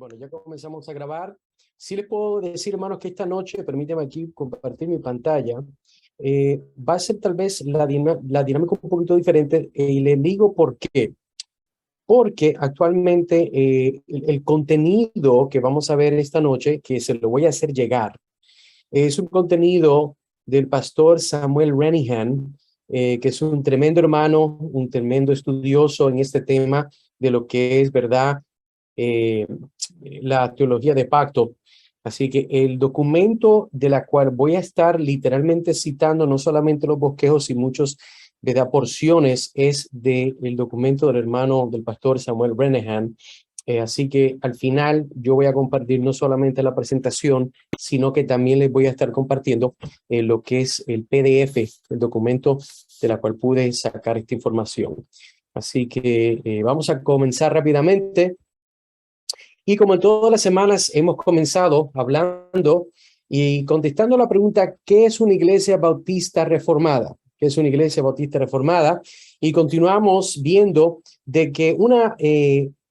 Bueno, ya comenzamos a grabar. Sí les puedo decir, hermanos, que esta noche, permíteme aquí compartir mi pantalla, va a ser tal vez la dinámica un poquito diferente, y les digo por qué. Porque actualmente el contenido que vamos a ver esta noche, que se lo voy a hacer llegar, es un contenido del pastor Samuel Renihan, que es un tremendo hermano, un tremendo estudioso en este tema de lo que es, ¿verdad?, eh, la teología de pacto. Así que el documento de la cual voy a estar literalmente citando no solamente los bosquejos y muchos de las porciones es del documento del hermano del pastor Samuel Renihan. Así que al final yo voy a compartir no solamente la presentación, sino que también les voy a estar compartiendo lo que es el PDF, el documento de la cual pude sacar esta información. Así que vamos a comenzar rápidamente. Y como en todas las semanas hemos comenzado hablando y contestando la pregunta, ¿qué es una iglesia bautista reformada? ¿Qué es una iglesia bautista reformada? Y continuamos viendo de que una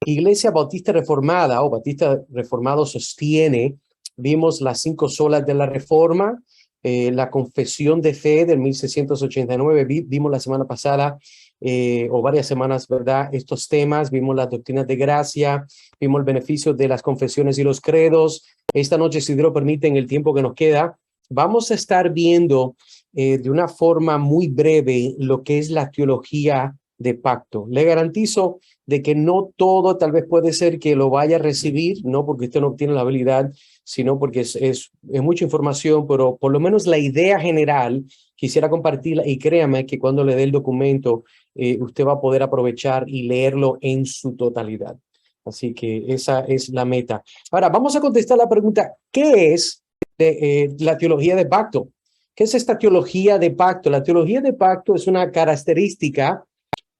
iglesia bautista reformada o bautista reformado sostiene, vimos las 5 solas de la Reforma, la confesión de fe del 1689, vimos la semana pasada, o varias semanas, ¿verdad?, estos temas, vimos las doctrinas de gracia, vimos el beneficio de las confesiones y los credos. Esta noche, si Dios lo permite, en el tiempo que nos queda, vamos a estar viendo de una forma muy breve lo que es la teología de pacto. Le garantizo de que no todo tal vez puede ser que lo vaya a recibir, no porque usted no tiene la habilidad, sino porque es mucha información, pero por lo menos la idea general quisiera compartirla, y créame que cuando le dé el documento, usted va a poder aprovechar y leerlo en su totalidad. Así que esa es la meta. Ahora, vamos a contestar la pregunta, ¿qué es la teología de pacto? ¿Qué es esta teología de pacto? La teología de pacto es una característica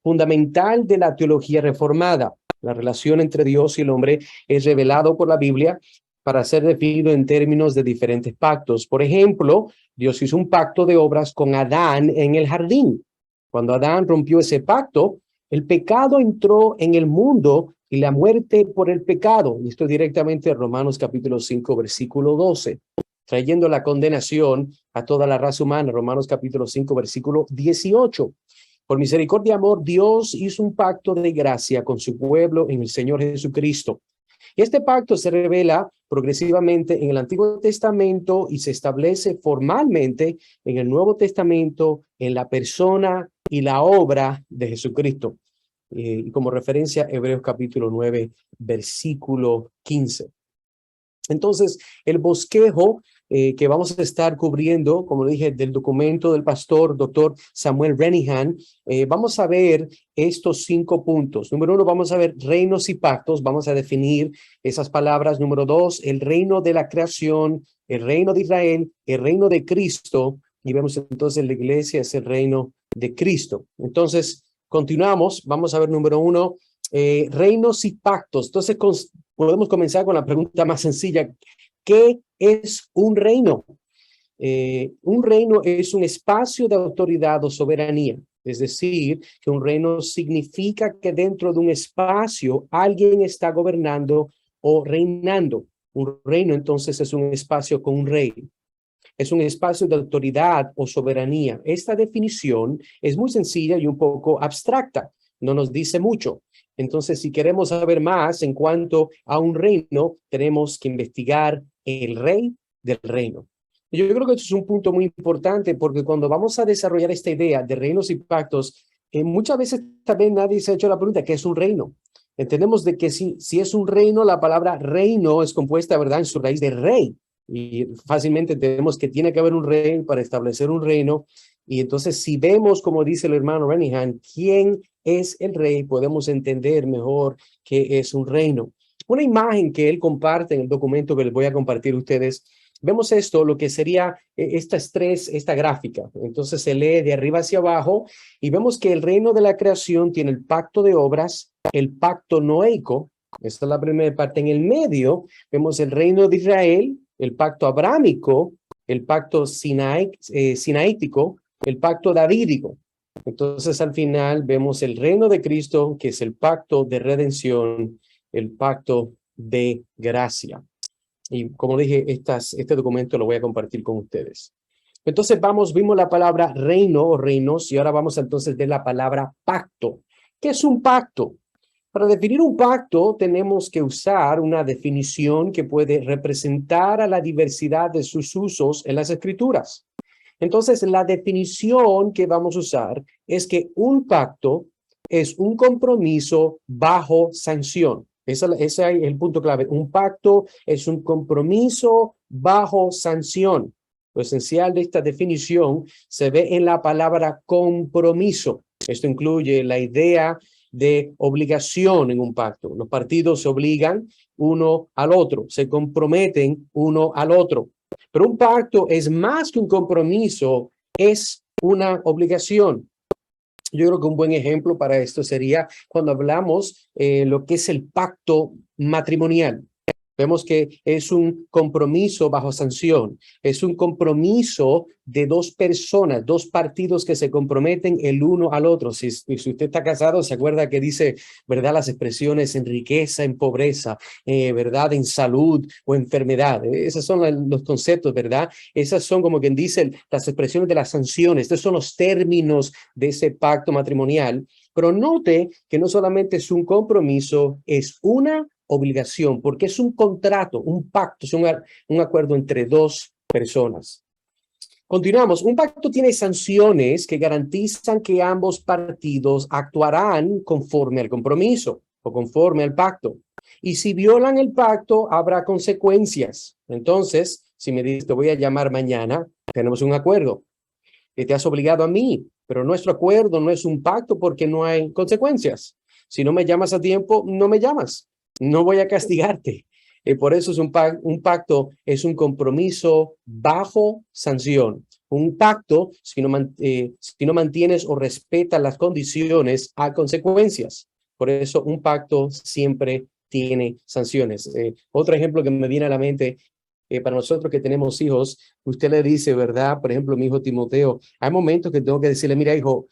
fundamental de la teología reformada. La relación entre Dios y el hombre es revelado por la Biblia para ser definido en términos de diferentes pactos. Por ejemplo, Dios hizo un pacto de obras con Adán en el jardín. Cuando Adán rompió ese pacto, el pecado entró en el mundo y la muerte por el pecado. Y esto directamente en Romanos capítulo 5, versículo 12, trayendo la condenación a toda la raza humana. Romanos capítulo 5, versículo 18. Por misericordia y amor, Dios hizo un pacto de gracia con su pueblo en el Señor Jesucristo. Y este pacto se revela progresivamente en el Antiguo Testamento y se establece formalmente en el Nuevo Testamento en la persona y la obra de Jesucristo. Y como referencia, Hebreos capítulo 9, versículo 15. Entonces, el bosquejo que vamos a estar cubriendo, como dije, del documento del pastor Dr. Samuel Renihan, vamos a ver estos 5 puntos. Número 1, vamos a ver reinos y pactos, vamos a definir esas palabras. Número 2, el reino de la creación, el reino de Israel, el reino de Cristo, y vemos entonces la iglesia es el reino de Cristo. Entonces, continuamos, vamos a ver número 1, reinos y pactos. Entonces, podemos comenzar con la pregunta más sencilla. ¿Qué es un reino? Un reino es un espacio de autoridad o soberanía. Es decir, que un reino significa que dentro de un espacio alguien está gobernando o reinando. Un reino entonces es un espacio con un rey. Es un espacio de autoridad o soberanía. Esta definición es muy sencilla y un poco abstracta. No nos dice mucho. Entonces, si queremos saber más en cuanto a un reino, tenemos que investigar el rey del reino. Yo creo que esto es un punto muy importante porque cuando vamos a desarrollar esta idea de reinos y pactos, muchas veces también nadie se ha hecho la pregunta, ¿qué es un reino? Entendemos de que si es un reino, la palabra reino es compuesta, ¿verdad?, en su raíz de rey. Y fácilmente entendemos que tiene que haber un rey para establecer un reino. Y entonces, si vemos, como dice el hermano Renihan, quién es el rey, podemos entender mejor qué es un reino. Una imagen que él comparte en el documento que les voy a compartir a ustedes, vemos esto, lo que sería esta gráfica. Entonces se lee de arriba hacia abajo y vemos que el reino de la creación tiene el pacto de obras, el pacto noéico. Esta es la primera parte. En el medio vemos el reino de Israel, el pacto abrámico, el pacto sinaítico, el pacto davídico. Entonces, al final vemos el reino de Cristo, que es el pacto de redención, el pacto de gracia. Y como dije, este documento lo voy a compartir con ustedes. Entonces vimos la palabra reino o reinos y ahora vamos entonces de la palabra pacto. ¿Qué es un pacto? Para definir un pacto tenemos que usar una definición que puede representar a la diversidad de sus usos en las escrituras. Entonces la definición que vamos a usar es que un pacto es un compromiso bajo sanción. Ese es el punto clave. Un pacto es un compromiso bajo sanción. Lo esencial de esta definición se ve en la palabra compromiso. Esto incluye la idea de obligación en un pacto. Los partidos se obligan uno al otro, se comprometen uno al otro. Pero un pacto es más que un compromiso, es una obligación. Yo creo que un buen ejemplo para esto sería cuando hablamos lo que es el pacto matrimonial. Vemos que es un compromiso bajo sanción, es un compromiso de dos personas, dos partidos que se comprometen el uno al otro. Si usted está casado, se acuerda que dice, ¿verdad? Las expresiones en riqueza, en pobreza, ¿verdad? En salud o enfermedad. Esos son los conceptos, ¿verdad? Esas son, como quien dice, las expresiones de las sanciones. Estos son los términos de ese pacto matrimonial. Pero note que no solamente es un compromiso, es una obligación, porque es un contrato, un pacto, es un acuerdo entre dos personas. Continuamos. Un pacto tiene sanciones que garantizan que ambos partidos actuarán conforme al compromiso o conforme al pacto. Y si violan el pacto, habrá consecuencias. Entonces, si me dices, te voy a llamar mañana, tenemos un acuerdo. Que te has obligado a mí, pero nuestro acuerdo no es un pacto porque no hay consecuencias. Si no me llamas a tiempo, no me llamas. No voy a castigarte. Por eso es un pacto, es un compromiso bajo sanción. Un pacto, si no mantienes o respetas las condiciones, hay consecuencias. Por eso un pacto siempre tiene sanciones. Otro ejemplo que me viene a la mente, para nosotros que tenemos hijos, usted le dice, ¿verdad? Por ejemplo, mi hijo Timoteo, hay momentos que tengo que decirle, mira, hijo,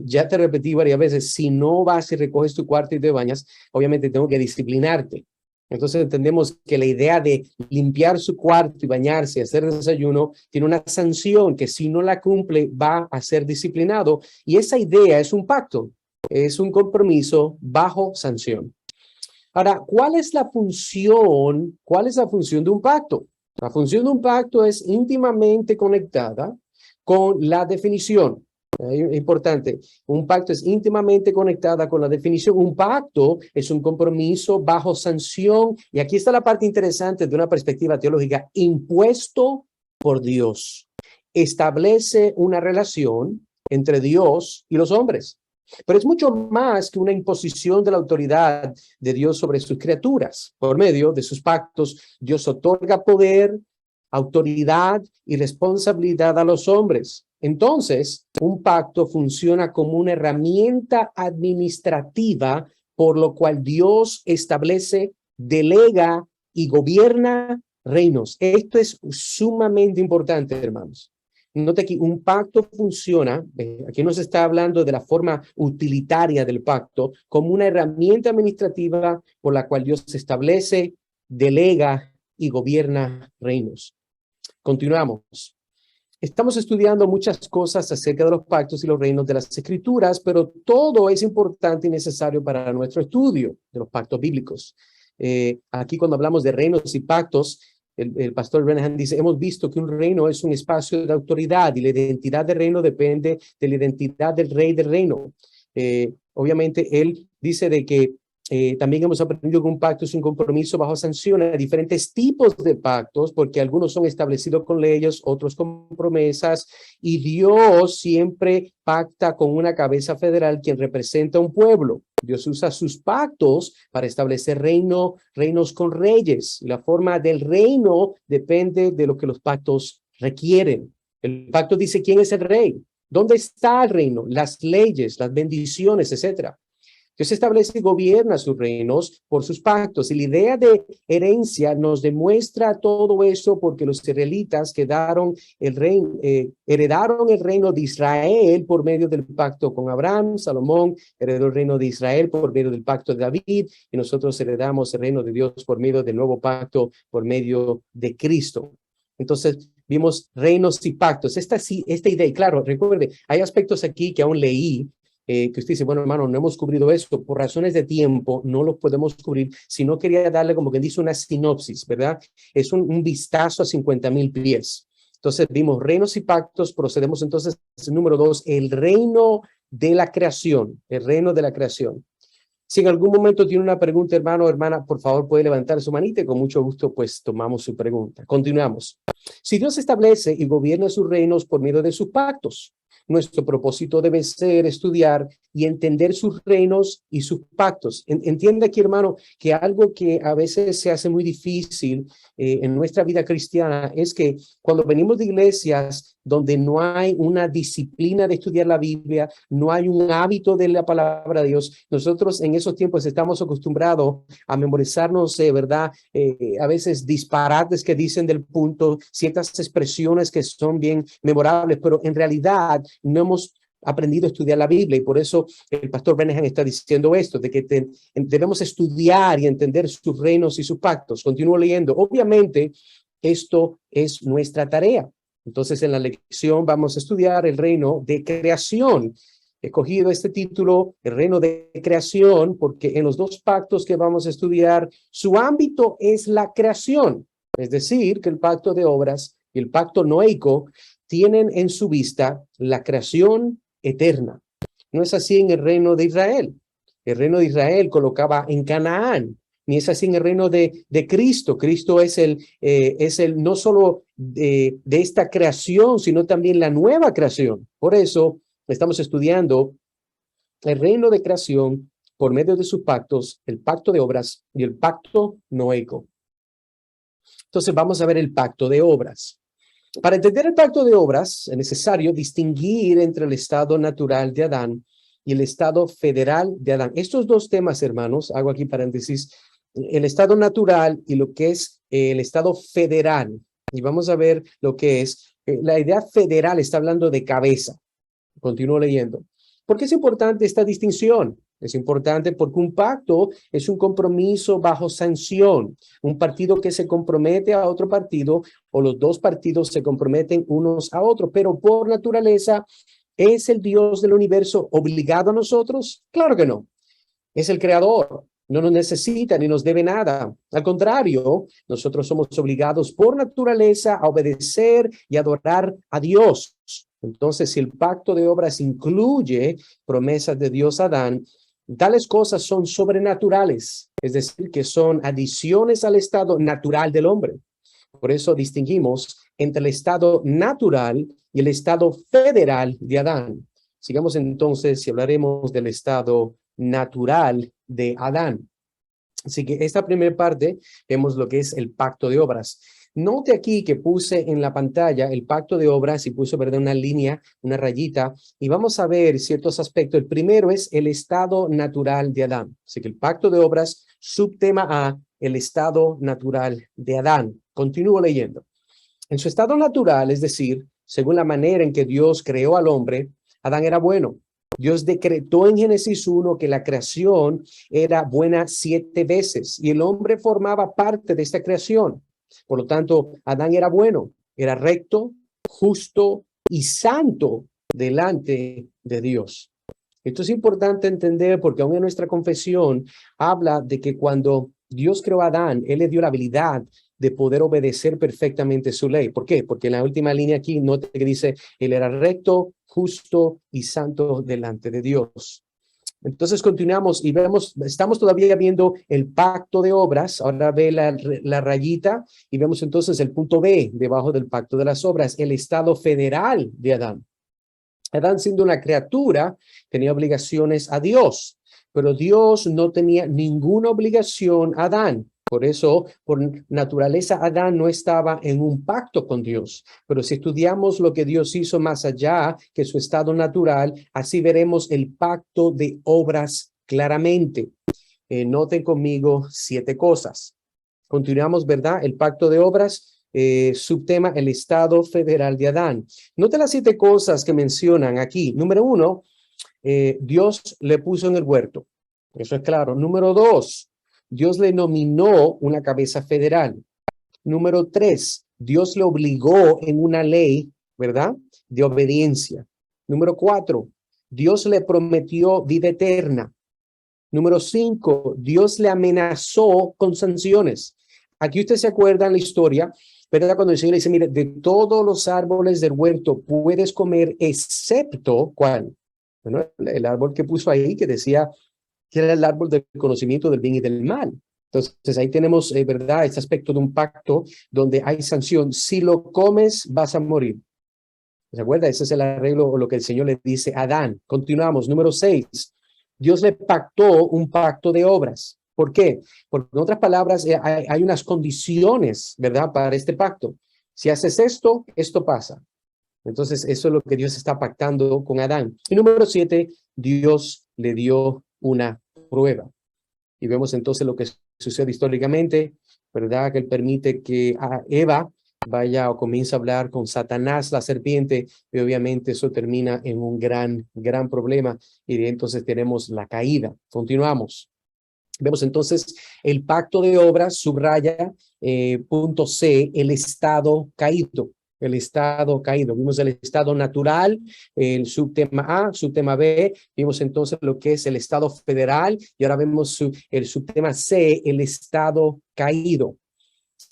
ya te repetí varias veces, si no vas y recoges tu cuarto y te bañas, obviamente tengo que disciplinarte. Entonces entendemos que la idea de limpiar su cuarto y bañarse, hacer desayuno, tiene una sanción que si no la cumple va a ser disciplinado. Y esa idea es un pacto, es un compromiso bajo sanción. Ahora, ¿cuál es la función de un pacto? La función de un pacto es íntimamente conectada con la definición. Es importante, un pacto es íntimamente conectada con la definición. Un pacto es un compromiso bajo sanción. Y aquí está la parte interesante de una perspectiva teológica, impuesto por Dios. Establece una relación entre Dios y los hombres. Pero es mucho más que una imposición de la autoridad de Dios sobre sus criaturas. Por medio de sus pactos, Dios otorga poder, autoridad y responsabilidad a los hombres. Entonces, un pacto funciona como una herramienta administrativa por lo cual Dios establece, delega y gobierna reinos. Esto es sumamente importante, hermanos. Note que un pacto funciona, aquí no se está hablando de la forma utilitaria del pacto, como una herramienta administrativa por la cual Dios establece, delega y gobierna reinos. Continuamos. Estamos estudiando muchas cosas acerca de los pactos y los reinos de las Escrituras, pero todo es importante y necesario para nuestro estudio de los pactos bíblicos. Aquí cuando hablamos de reinos y pactos, el pastor Brennan dice, hemos visto que un reino es un espacio de autoridad y la identidad del reino depende de la identidad del rey del reino. Obviamente, él dice de que también hemos aprendido que un pacto es un compromiso bajo sanción. Hay diferentes tipos de pactos, porque algunos son establecidos con leyes, otros con promesas, y Dios siempre pacta con una cabeza federal quien representa a un pueblo. Dios usa sus pactos para establecer reinos con reyes. La forma del reino depende de lo que los pactos requieren. El pacto dice quién es el rey, dónde está el reino, las leyes, las bendiciones, etcétera. Dios establece y gobierna sus reinos por sus pactos. Y la idea de herencia nos demuestra todo eso porque los israelitas heredaron el reino de Israel por medio del pacto con Abraham. Salomón heredó el reino de Israel por medio del pacto de David, y nosotros heredamos el reino de Dios por medio del nuevo pacto, por medio de Cristo. Entonces, vimos reinos y pactos. Esta idea, y claro, recuerde, hay aspectos aquí que aún leí, que usted dice, bueno, hermano, no hemos cubrido esto. Por razones de tiempo, no lo podemos cubrir. Si no, quería darle, como que dice, una sinopsis, ¿verdad? Es un vistazo a 50,000 pies. Entonces, vimos reinos y pactos. Procedemos entonces, número 2, el reino de la creación. El reino de la creación. Si en algún momento tiene una pregunta, hermano o hermana, por favor puede levantar su manita y con mucho gusto pues tomamos su pregunta. Continuamos. Si Dios establece y gobierna sus reinos por medio de sus pactos, nuestro propósito debe ser estudiar y entender sus reinos y sus pactos. Entiende aquí, hermano, que algo que a veces se hace muy difícil en nuestra vida cristiana es que cuando venimos de iglesias donde no hay una disciplina de estudiar la Biblia, no hay un hábito de la palabra de Dios, nosotros en esos tiempos estamos acostumbrados a memorizarnos, ¿verdad? A veces disparates que dicen del punto, ciertas expresiones que son bien memorables, pero en realidad no hemos aprendido a estudiar la Biblia, y por eso el pastor Branham está diciendo esto, de que debemos estudiar y entender sus reinos y sus pactos. Continúo leyendo. Obviamente, esto es nuestra tarea. Entonces, en la lección vamos a estudiar el reino de creación. He cogido este título, el reino de creación, porque en los dos pactos que vamos a estudiar, su ámbito es la creación. Es decir, que el pacto de obras y el pacto noéico tienen en su vista la creación eterna. No es así en el reino de Israel. El reino de Israel colocaba en Canaán, ni es así en el reino de Cristo. Cristo es el no solo de esta creación, sino también la nueva creación. Por eso estamos estudiando el reino de creación por medio de sus pactos, el pacto de obras y el pacto noéico. Entonces vamos a ver el pacto de obras. Para entender el pacto de obras es necesario distinguir entre el estado natural de Adán y el estado federal de Adán. Estos dos temas, hermanos, hago aquí paréntesis, el estado natural y lo que es el estado federal. Y vamos a ver lo que es. La idea federal está hablando de cabeza. Continúo leyendo. ¿Por qué es importante esta distinción? Es importante porque un pacto es un compromiso bajo sanción. Un partido que se compromete a otro partido, o los dos partidos se comprometen unos a otros, pero por naturaleza, ¿es el Dios del universo obligado a nosotros? Claro que no. Es el creador. No nos necesita ni nos debe nada. Al contrario, nosotros somos obligados por naturaleza a obedecer y adorar a Dios. Entonces, si el pacto de obras incluye promesas de Dios a Adán, tales cosas son sobrenaturales, es decir, que son adiciones al estado natural del hombre. Por eso distinguimos entre el estado natural y el estado federal de Adán. Sigamos entonces y hablaremos del estado natural de Adán. Así que esta primera parte vemos lo que es el pacto de obras. Note aquí que puse en la pantalla el pacto de obras y puse, ¿verdad?, una línea, una rayita, y vamos a ver ciertos aspectos. El primero es el estado natural de Adán. Así que el pacto de obras, subtema A, el estado natural de Adán. Continúo leyendo. En su estado natural, es decir, según la manera en que Dios creó al hombre, Adán era bueno. Dios decretó en Génesis 1 que la creación era buena 7 veces y el hombre formaba parte de esta creación. Por lo tanto, Adán era bueno, era recto, justo y santo delante de Dios. Esto es importante entender porque aún en nuestra confesión habla de que cuando Dios creó a Adán, Él le dio la habilidad de poder obedecer perfectamente su ley. ¿Por qué? Porque en la última línea aquí note que dice, Él era recto, justo y santo delante de Dios. Entonces continuamos y vemos, estamos todavía viendo el pacto de obras. Ahora ve la rayita y vemos entonces el punto B debajo del pacto de las obras, el estado federal de Adán. Adán, siendo una criatura, tenía obligaciones a Dios, pero Dios no tenía ninguna obligación a Adán. Por eso, por naturaleza, Adán no estaba en un pacto con Dios. Pero si estudiamos lo que Dios hizo más allá que su estado natural, así veremos el pacto de obras claramente. Noten conmigo 7 cosas. Continuamos, ¿verdad? El pacto de obras, subtema el Estado federal de Adán. Noten las 7 cosas que mencionan aquí. Número 1, Dios le puso en el huerto. Eso es claro. Número 2, Dios le nominó una cabeza federal. Número 3, Dios le obligó en una ley, ¿verdad?, de obediencia. Número 4, Dios le prometió vida eterna. Número 5, Dios le amenazó con sanciones. Aquí usted se acuerda en la historia, ¿verdad? Cuando el Señor le dice, mire, de todos los árboles del huerto puedes comer, excepto, ¿cuál? Bueno, el árbol que puso ahí, que decía que era el árbol del conocimiento del bien y del mal. Entonces ahí tenemos, ¿verdad?, este aspecto de un pacto donde hay sanción. Si lo comes, vas a morir. ¿Se acuerda? Ese es el arreglo o lo que el Señor le dice a Adán. Continuamos. Número 6. Dios le pactó un pacto de obras. ¿Por qué? Porque en otras palabras, hay unas condiciones, ¿verdad?, para este pacto. Si haces esto, esto pasa. Entonces, eso es lo que Dios está pactando con Adán. Y número 7, Dios le dio una prueba. Y vemos entonces lo que sucede históricamente, ¿verdad? Que él permite que Eva vaya o comience a hablar con Satanás, la serpiente, y obviamente eso termina en un gran problema. Y entonces tenemos la caída. Continuamos. Vemos entonces el pacto de obras, subraya, punto C, el estado caído. El estado caído. Vimos el estado natural, el subtema A, subtema B. Vimos entonces lo que es el estado federal y ahora vemos el subtema C, el estado caído.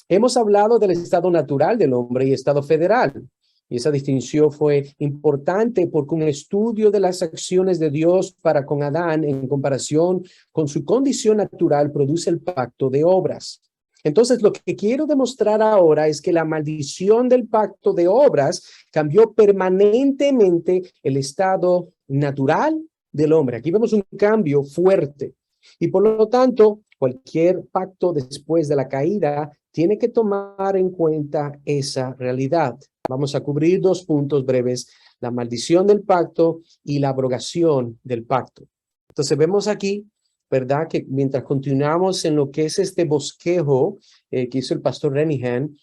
Hemos hablado del estado natural del hombre y estado federal. Y esa distinción fue importante porque un estudio de las acciones de Dios para con Adán en comparación con su condición natural produce el pacto de obras. Entonces, lo que quiero demostrar ahora es que la maldición del pacto de obras cambió permanentemente el estado natural del hombre. Aquí vemos un cambio fuerte. Y por lo tanto, cualquier pacto después de la caída tiene que tomar en cuenta esa realidad. Vamos a cubrir 2 puntos breves, la maldición del pacto y la abrogación del pacto. Entonces vemos aquí, ¿verdad?, que mientras continuamos en lo que es este bosquejo que hizo el pastor Renihan,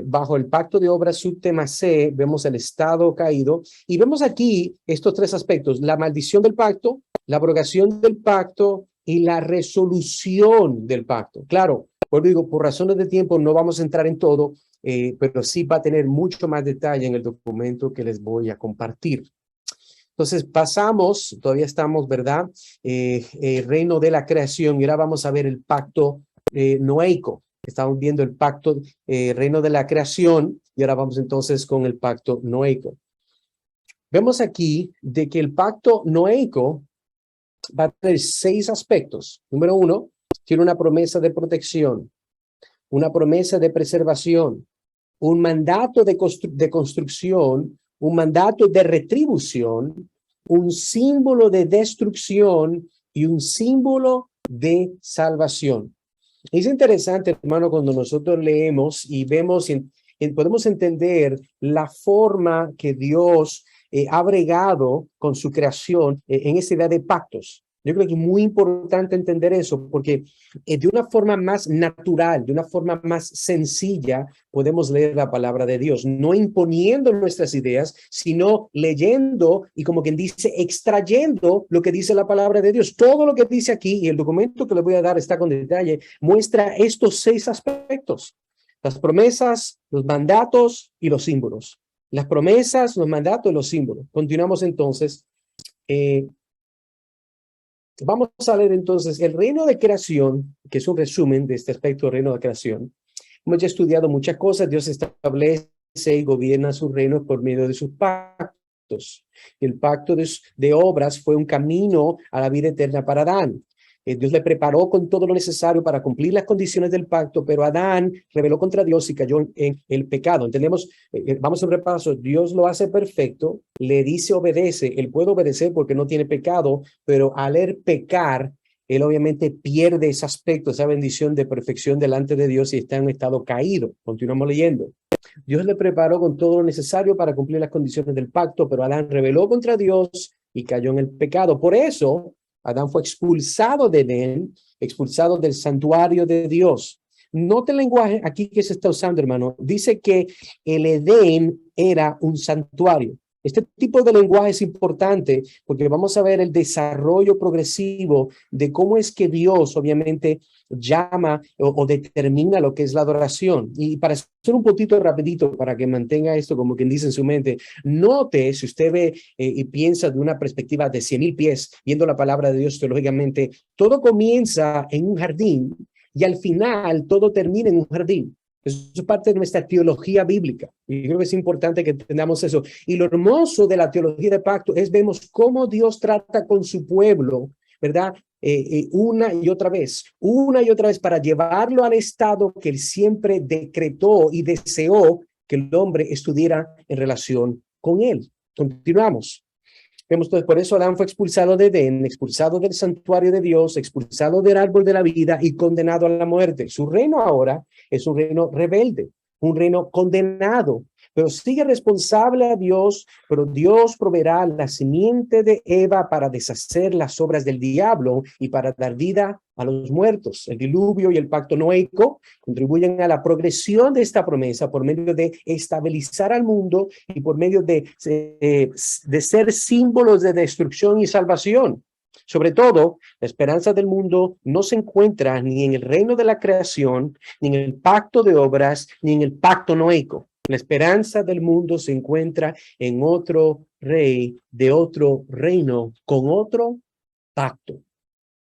bajo el pacto de obras subtema C, vemos el estado caído y vemos aquí estos 3 aspectos, la maldición del pacto, la abrogación del pacto y la resolución del pacto. Claro, pues digo, por razones de tiempo no vamos a entrar en todo, pero sí va a tener mucho más detalle en el documento que les voy a compartir. Entonces pasamos, todavía estamos, ¿verdad?, reino de la creación y ahora vamos a ver el pacto noéico. Estamos viendo el pacto reino de la creación y ahora vamos entonces con el pacto noéico. Vemos aquí de que el pacto noéico va a tener 6 aspectos. Número 1, tiene una promesa de protección, una promesa de preservación, un mandato de construcción, un mandato de retribución, un símbolo de destrucción y un símbolo de salvación. Es interesante, hermano, cuando nosotros leemos y vemos y podemos entender la forma que Dios ha bregado con su creación en esa idea de pactos. Yo creo que es muy importante entender eso porque de una forma más natural, de una forma más sencilla, podemos leer la palabra de Dios, no imponiendo nuestras ideas, sino leyendo y como quien dice, extrayendo lo que dice la palabra de Dios. Todo lo que dice aquí y el documento que les voy a dar está con detalle, muestra estos 6 aspectos. Las promesas, los mandatos y los símbolos. Las promesas, los mandatos y los símbolos. Continuamos entonces. Vamos a leer entonces el reino de creación, que es un resumen de este aspecto del reino de creación. Hemos ya estudiado muchas cosas. Dios establece y gobierna su reino por medio de sus pactos. El pacto de obras fue un camino a la vida eterna para Adán. Dios le preparó con todo lo necesario para cumplir las condiciones del pacto, pero Adán rebeló contra Dios y cayó en el pecado. Entendemos, vamos a un repaso. Dios lo hace perfecto, le dice obedece. Él puede obedecer porque no tiene pecado, pero al él pecar, él obviamente pierde ese aspecto, esa bendición de perfección delante de Dios y está en un estado caído. Continuamos leyendo. Dios le preparó con todo lo necesario para cumplir las condiciones del pacto, pero Adán rebeló contra Dios y cayó en el pecado. Por eso, Adán fue expulsado de Edén, expulsado del santuario de Dios. Note el lenguaje aquí que se está usando, hermano. Dice que el Edén era un santuario. Este tipo de lenguaje es importante porque vamos a ver el desarrollo progresivo de cómo es que Dios obviamente llama o determina lo que es la adoración. Y para hacer un poquito rapidito, para que mantenga esto como quien dice en su mente, note, si usted ve y piensa de una perspectiva de 100,000 pies, viendo la palabra de Dios teológicamente, todo comienza en un jardín y al final todo termina en un jardín. Eso es parte de nuestra teología bíblica. Y creo que es importante que entendamos eso. Y lo hermoso de la teología de pacto es vemos cómo Dios trata con su pueblo, ¿verdad? Una y otra vez para llevarlo al estado que él siempre decretó y deseó que el hombre estuviera en relación con él. Continuamos. Vemos entonces, por eso Adán fue expulsado de Edén, expulsado del santuario de Dios, expulsado del árbol de la vida y condenado a la muerte. Su reino ahora es un reino rebelde, un reino condenado, pero sigue responsable a Dios, pero Dios proveerá la simiente de Eva para deshacer las obras del diablo y para dar vida a los muertos. El diluvio y el pacto noéico contribuyen a la progresión de esta promesa por medio de estabilizar al mundo y por medio de ser símbolos de destrucción y salvación. Sobre todo, la esperanza del mundo no se encuentra ni en el reino de la creación, ni en el pacto de obras, ni en el pacto noéico. La esperanza del mundo se encuentra en otro rey de otro reino con otro pacto.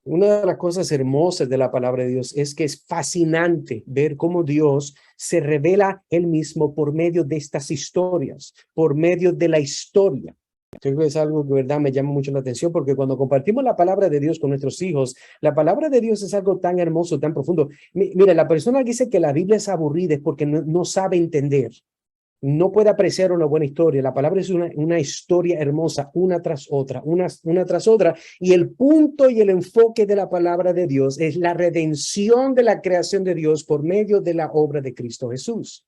Una de las cosas hermosas de la palabra de Dios es que es fascinante ver cómo Dios se revela él mismo por medio de estas historias, por medio de la historia. Creo que es algo que, verdad, me llama mucho la atención porque cuando compartimos la palabra de Dios con nuestros hijos, la palabra de Dios es algo tan hermoso, tan profundo. Mira, la persona que dice que la Biblia es aburrida es porque no sabe entender. No puede apreciar una buena historia. La palabra es una historia hermosa, una tras otra, una tras otra. Y el punto y el enfoque de la palabra de Dios es la redención de la creación de Dios por medio de la obra de Cristo Jesús.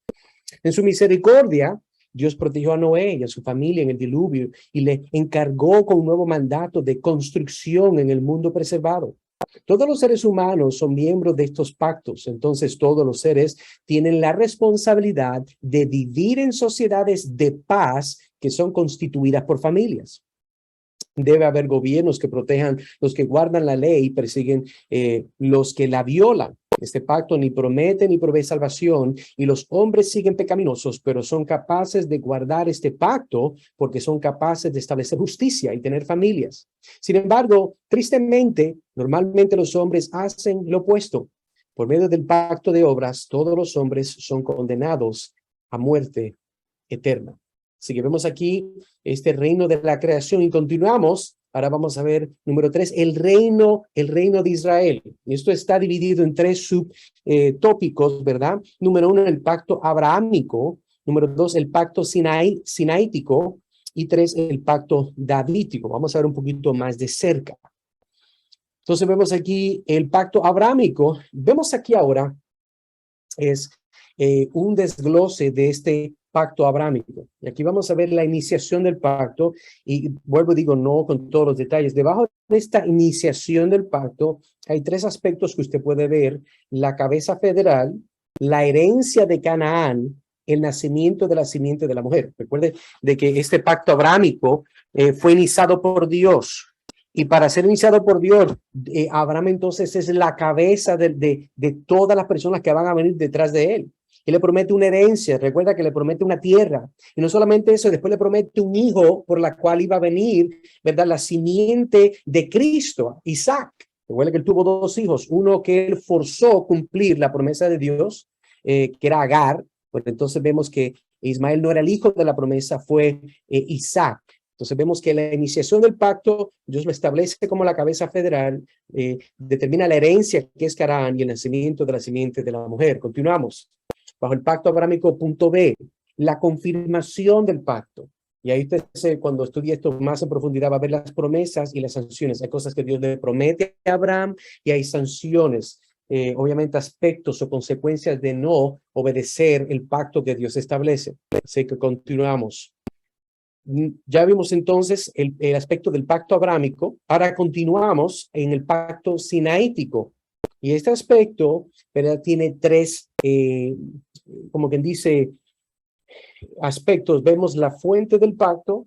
En su misericordia, Dios protegió a Noé y a su familia en el diluvio y le encargó con un nuevo mandato de construcción en el mundo preservado. Todos los seres humanos son miembros de estos pactos, entonces todos los seres tienen la responsabilidad de vivir en sociedades de paz que son constituidas por familias. Debe haber gobiernos que protejan los que guardan la ley y persiguen los que la violan. Este pacto ni promete ni provee salvación y los hombres siguen pecaminosos, pero son capaces de guardar este pacto porque son capaces de establecer justicia y tener familias. Sin embargo, tristemente, normalmente los hombres hacen lo opuesto. Por medio del pacto de obras, todos los hombres son condenados a muerte eterna. Así que vemos aquí este reino de la creación y continuamos. Ahora vamos a ver, número 3, el reino de Israel. Y esto está dividido en 3 subtópicos, ¿verdad? Número 1, el pacto abrahámico. Número 2, el pacto sinaítico. Y 3, el pacto davídico. Vamos a ver un poquito más de cerca. Entonces vemos aquí el pacto abrahámico. Vemos aquí ahora es un desglose de este pacto abrahámico. Y aquí vamos a ver la iniciación del pacto y vuelvo y digo, no con todos los detalles. Debajo de esta iniciación del pacto hay 3 aspectos que usted puede ver: la cabeza federal, la herencia de Canaán, el nacimiento de la simiente de la mujer. Recuerde de que este pacto abrahámico fue iniciado por Dios. Y para ser iniciado por Dios, Abraham entonces es la cabeza de todas las personas que van a venir detrás de él. Él le promete una herencia, recuerda que le promete una tierra. Y no solamente eso, después le promete un hijo por la cual iba a venir, ¿verdad? La simiente de Cristo, Isaac. Recuerda que él tuvo 2 hijos, uno que él forzó cumplir la promesa de Dios, que era Agar. Pues entonces vemos que Ismael no era el hijo de la promesa, fue Isaac. Entonces vemos que la iniciación del pacto, Dios lo establece como la cabeza federal, determina la herencia que es Canaán y el nacimiento de la simiente de la mujer. Continuamos. Bajo el pacto abrahámico, punto B, la confirmación del pacto. Y ahí usted, cuando estudia esto más en profundidad, va a ver las promesas y las sanciones. Hay cosas que Dios le promete a Abraham y hay sanciones, obviamente aspectos o consecuencias de no obedecer el pacto que Dios establece. Así que continuamos. Ya vimos entonces el aspecto del pacto abrámico. Ahora continuamos en el pacto sinaítico. Y este aspecto, ¿verdad?, tiene tres, como quien dice, aspectos. Vemos la fuente del pacto,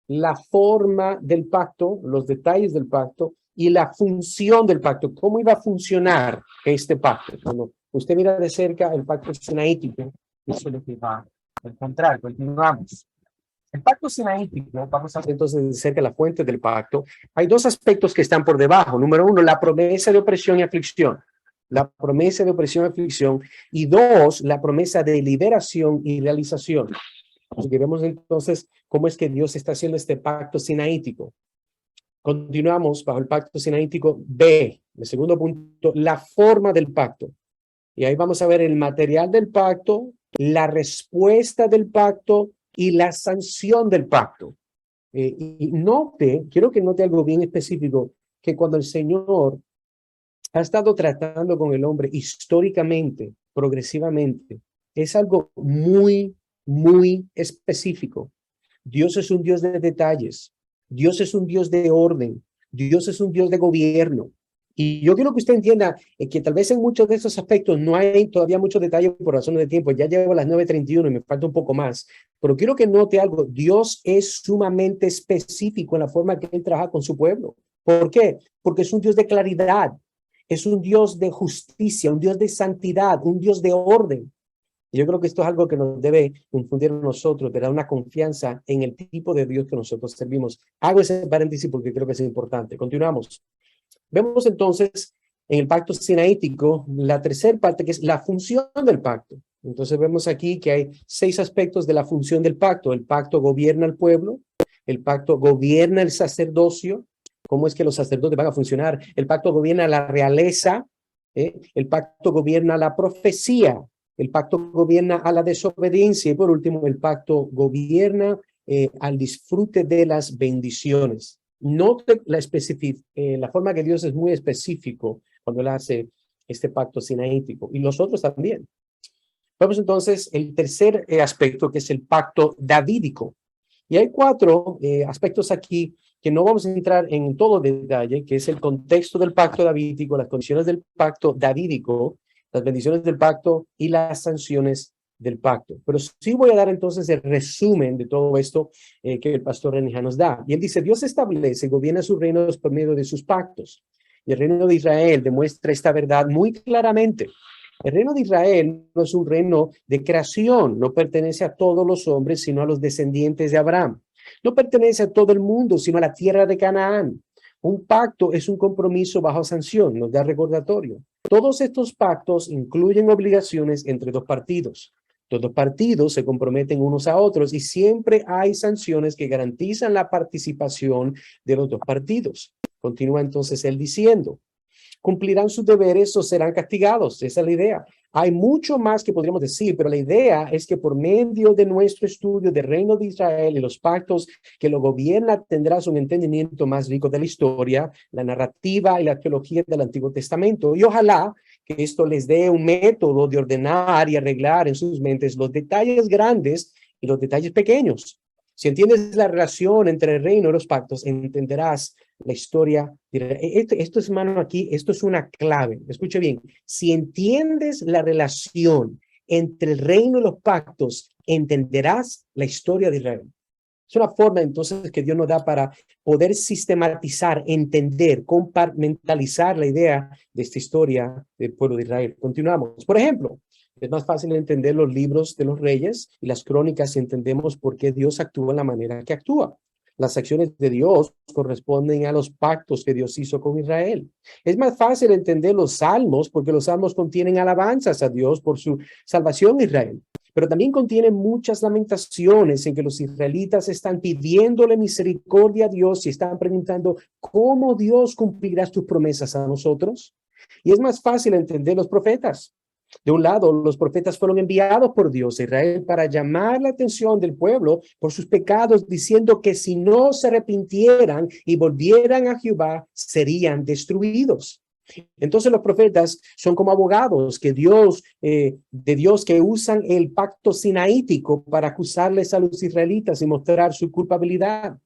la forma del pacto, los detalles del pacto y la función del pacto. ¿Cómo iba a funcionar este pacto? Cuando usted mira de cerca el pacto sinaítico, eso es lo que va a encontrar. Continuamos. El pacto sinaítico, vamos a ver entonces de cerca la fuente del pacto. Hay dos aspectos que están por debajo. Número uno, la promesa de opresión y aflicción. La promesa de opresión y aflicción. Y dos, la promesa de liberación y realización. Así que vemos entonces cómo es que Dios está haciendo este pacto sinaítico. Continuamos bajo el pacto sinaítico B. El segundo punto, la forma del pacto. Y ahí vamos a ver el material del pacto, la respuesta del pacto y la sanción del pacto. Y note, quiero que note algo bien específico, que cuando el Señor ha estado tratando con el hombre históricamente, progresivamente, es algo muy específico. Dios es un Dios de detalles. Dios es un Dios de orden. Dios es un Dios de gobierno. Y yo quiero que usted entienda que tal vez en muchos de esos aspectos no hay todavía mucho detalle por razones de tiempo. Ya llevo a las 9:31 y me falta un poco más. Pero quiero que note algo. Dios es sumamente específico en la forma que Él trabaja con su pueblo. ¿Por qué? Porque es un Dios de claridad. Es un Dios de justicia, un Dios de santidad, un Dios de orden. Yo creo que esto es algo que nos debe infundir a nosotros, de dar una confianza en el tipo de Dios que nosotros servimos. Hago ese paréntesis porque creo que es importante. Continuamos. Vemos entonces en el pacto sinaítico la tercera parte, que es la función del pacto. Entonces vemos aquí que hay 6 aspectos de la función del pacto. El pacto gobierna al pueblo, el pacto gobierna el sacerdocio. ¿Cómo es que los sacerdotes van a funcionar? El pacto gobierna la realeza, el pacto gobierna la profecía, el pacto gobierna a la desobediencia y por último el pacto gobierna al disfrute de las bendiciones. Note la forma que Dios es muy específico cuando Él hace este pacto sinaítico y los otros también. Vamos entonces el tercer aspecto, que es el pacto davídico. Y hay 4 aspectos aquí que no vamos a entrar en todo detalle, que es el contexto del pacto davídico, las condiciones del pacto davídico, las bendiciones del pacto y las sanciones del pacto. Pero sí voy a dar entonces el resumen de todo esto que el pastor Renija nos da. Y él dice, Dios establece y gobierna sus reinos por medio de sus pactos. Y el reino de Israel demuestra esta verdad muy claramente. El reino de Israel no es un reino de creación, no pertenece a todos los hombres, sino a los descendientes de Abraham. No pertenece a todo el mundo, sino a la tierra de Canaán. Un pacto es un compromiso bajo sanción, nos da recordatorio. Todos estos pactos incluyen obligaciones entre 2 partidos. Los 2 partidos se comprometen unos a otros y siempre hay sanciones que garantizan la participación de los 2 partidos. Continúa entonces él diciendo, cumplirán sus deberes o serán castigados. Esa es la idea. Hay mucho más que podríamos decir, pero la idea es que por medio de nuestro estudio del reino de Israel y los pactos que lo gobierna, tendrás un entendimiento más rico de la historia, la narrativa y la teología del Antiguo Testamento. Y ojalá que esto les dé un método de ordenar y arreglar en sus mentes los detalles grandes y los detalles pequeños. Si entiendes la relación entre el reino y los pactos, entenderás la historia. Esto es, hermano, aquí, esto es una clave. Escuche bien. Si entiendes la relación entre el reino y los pactos, entenderás la historia de Israel. Es una forma entonces que Dios nos da para poder sistematizar, entender, compartimentalizar la idea de esta historia del pueblo de Israel. Continuamos. Por ejemplo, es más fácil entender los libros de los reyes y las crónicas si entendemos por qué Dios actúa de la manera que actúa. Las acciones de Dios corresponden a los pactos que Dios hizo con Israel. Es más fácil entender los salmos porque los salmos contienen alabanzas a Dios por su salvación en Israel. Pero también contienen muchas lamentaciones en que los israelitas están pidiéndole misericordia a Dios y están preguntando cómo Dios cumplirá sus promesas a nosotros. Y es más fácil entender los profetas. De un lado, los profetas fueron enviados por Dios a Israel para llamar la atención del pueblo por sus pecados, diciendo que si no se arrepintieran y volvieran a Jehová, serían destruidos. Entonces los profetas son como abogados de Dios que usan el pacto sinaítico para acusarles a los israelitas y mostrar su culpabilidad.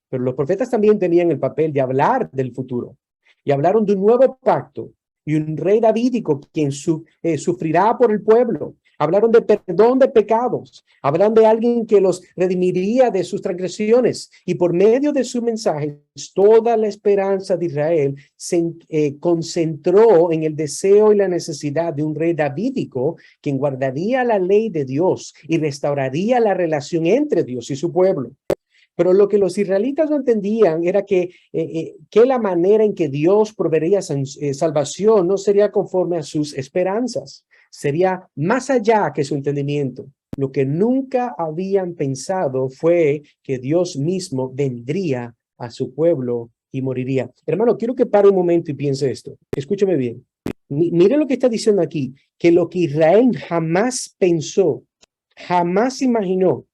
Pero los profetas también tenían el papel de hablar del futuro y hablaron de un nuevo pacto y un rey davídico quien sufrirá por el pueblo. Hablaron de perdón de pecados, hablaron de alguien que los redimiría de sus transgresiones, y por medio de sus mensajes toda la esperanza de Israel se concentró en el deseo y la necesidad de un rey davídico quien guardaría la ley de Dios y restauraría la relación entre Dios y su pueblo. Pero lo que los israelitas no entendían era que la manera en que Dios proveería salvación no sería conforme a sus esperanzas, sería más allá que su entendimiento. Lo que nunca habían pensado fue que Dios mismo vendría a su pueblo y moriría. Hermano, quiero que pare un momento y piense esto. Escúchame bien. Mire lo que está diciendo aquí, que lo que Israel jamás pensó, jamás imaginó.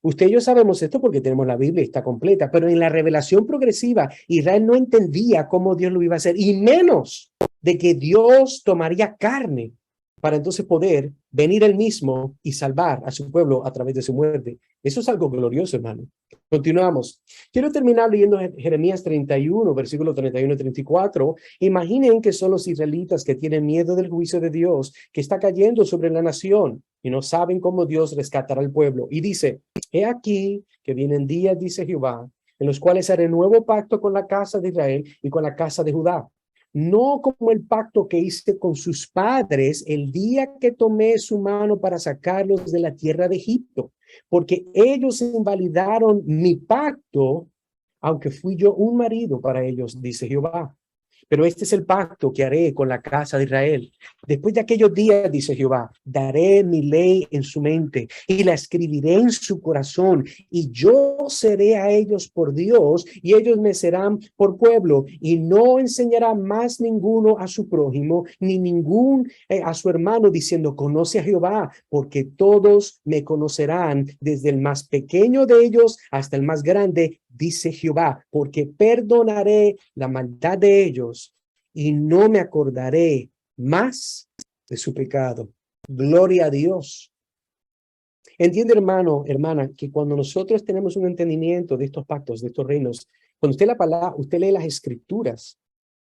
Usted y yo sabemos esto porque tenemos la Biblia y está completa, pero en la revelación progresiva, Israel no entendía cómo Dios lo iba a hacer, y menos de que Dios tomaría carne para entonces poder venir él mismo y salvar a su pueblo a través de su muerte. Eso es algo glorioso, hermano. Continuamos. Quiero terminar leyendo Jeremías 31, versículos 31 y 34. Imaginen que son los israelitas que tienen miedo del juicio de Dios que está cayendo sobre la nación y no saben cómo Dios rescatará al pueblo. Y dice, he aquí que vienen días, dice Jehová, en los cuales haré nuevo pacto con la casa de Israel y con la casa de Judá. No como el pacto que hice con sus padres el día que tomé su mano para sacarlos de la tierra de Egipto, porque ellos invalidaron mi pacto, aunque fui yo un marido para ellos, dice Jehová. Pero este es el pacto que haré con la casa de Israel. Después de aquellos días, dice Jehová, daré mi ley en su mente y la escribiré en su corazón, y yo seré a ellos por Dios y ellos me serán por pueblo, y no enseñará más ninguno a su prójimo ni ningún a su hermano diciendo, conoce a Jehová, porque todos me conocerán, desde el más pequeño de ellos hasta el más grande, dice Jehová, porque perdonaré la maldad de ellos y no me acordaré más de su pecado. Gloria a Dios. Entiende, hermano, hermana, que cuando nosotros tenemos un entendimiento de estos pactos, de estos reinos, cuando usted lee las escrituras,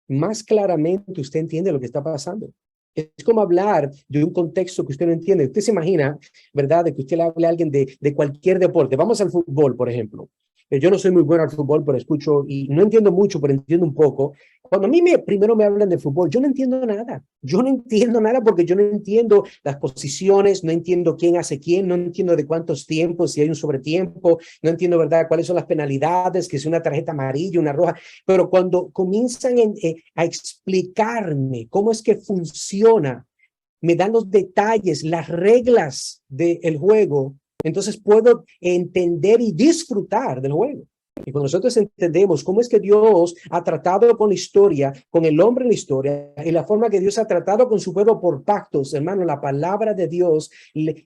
más claramente usted entiende lo que está pasando. Es como hablar de un contexto que usted no entiende. Usted se imagina, ¿verdad?, de que usted le hable a alguien de cualquier deporte. Vamos al fútbol, por ejemplo. Yo no soy muy bueno al fútbol, pero escucho y no entiendo mucho, pero entiendo un poco. Cuando a mí primero me hablan de fútbol, yo no entiendo nada. Yo no entiendo nada porque yo no entiendo las posiciones, no entiendo quién hace quién, no entiendo de cuántos tiempos, si hay un sobretiempo, no entiendo, ¿verdad?, cuáles son las penalidades, que es una tarjeta amarilla, una roja. Pero cuando comienzan a explicarme cómo es que funciona, me dan los detalles, las reglas del juego, entonces puedo entender y disfrutar del juego. Y cuando nosotros entendemos cómo es que Dios ha tratado con la historia, con el hombre en la historia, y la forma que Dios ha tratado con su pueblo por pactos, hermano, la palabra de Dios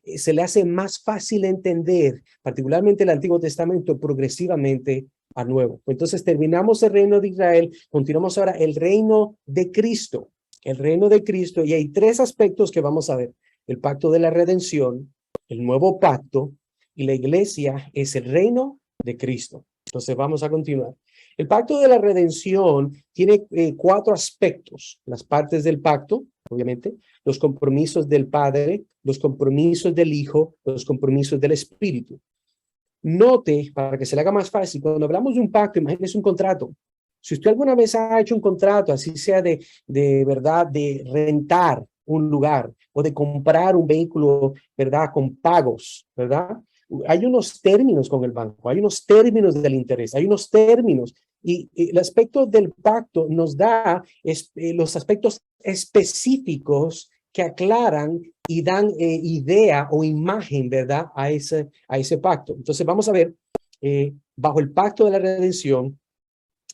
se le hace más fácil entender, particularmente el Antiguo Testamento, progresivamente al Nuevo. Entonces terminamos el reino de Israel, continuamos ahora el reino de Cristo. El reino de Cristo, y hay tres aspectos que vamos a ver: el pacto de la redención, el nuevo pacto, y la iglesia es el reino de Cristo. Entonces vamos a continuar. El pacto de la redención tiene cuatro aspectos: las partes del pacto, obviamente, los compromisos del Padre, los compromisos del Hijo, los compromisos del Espíritu. Note, para que se le haga más fácil, cuando hablamos de un pacto, imagínese un contrato. Si usted alguna vez ha hecho un contrato, así sea de verdad, de rentar un lugar o de comprar un vehículo, ¿verdad?, con pagos, ¿verdad? Hay unos términos con el banco, hay unos términos del interés, hay unos términos, y el aspecto del pacto nos da los aspectos específicos que aclaran y dan idea o imagen, ¿verdad?, a ese pacto. Entonces vamos a ver, bajo el pacto de la redención,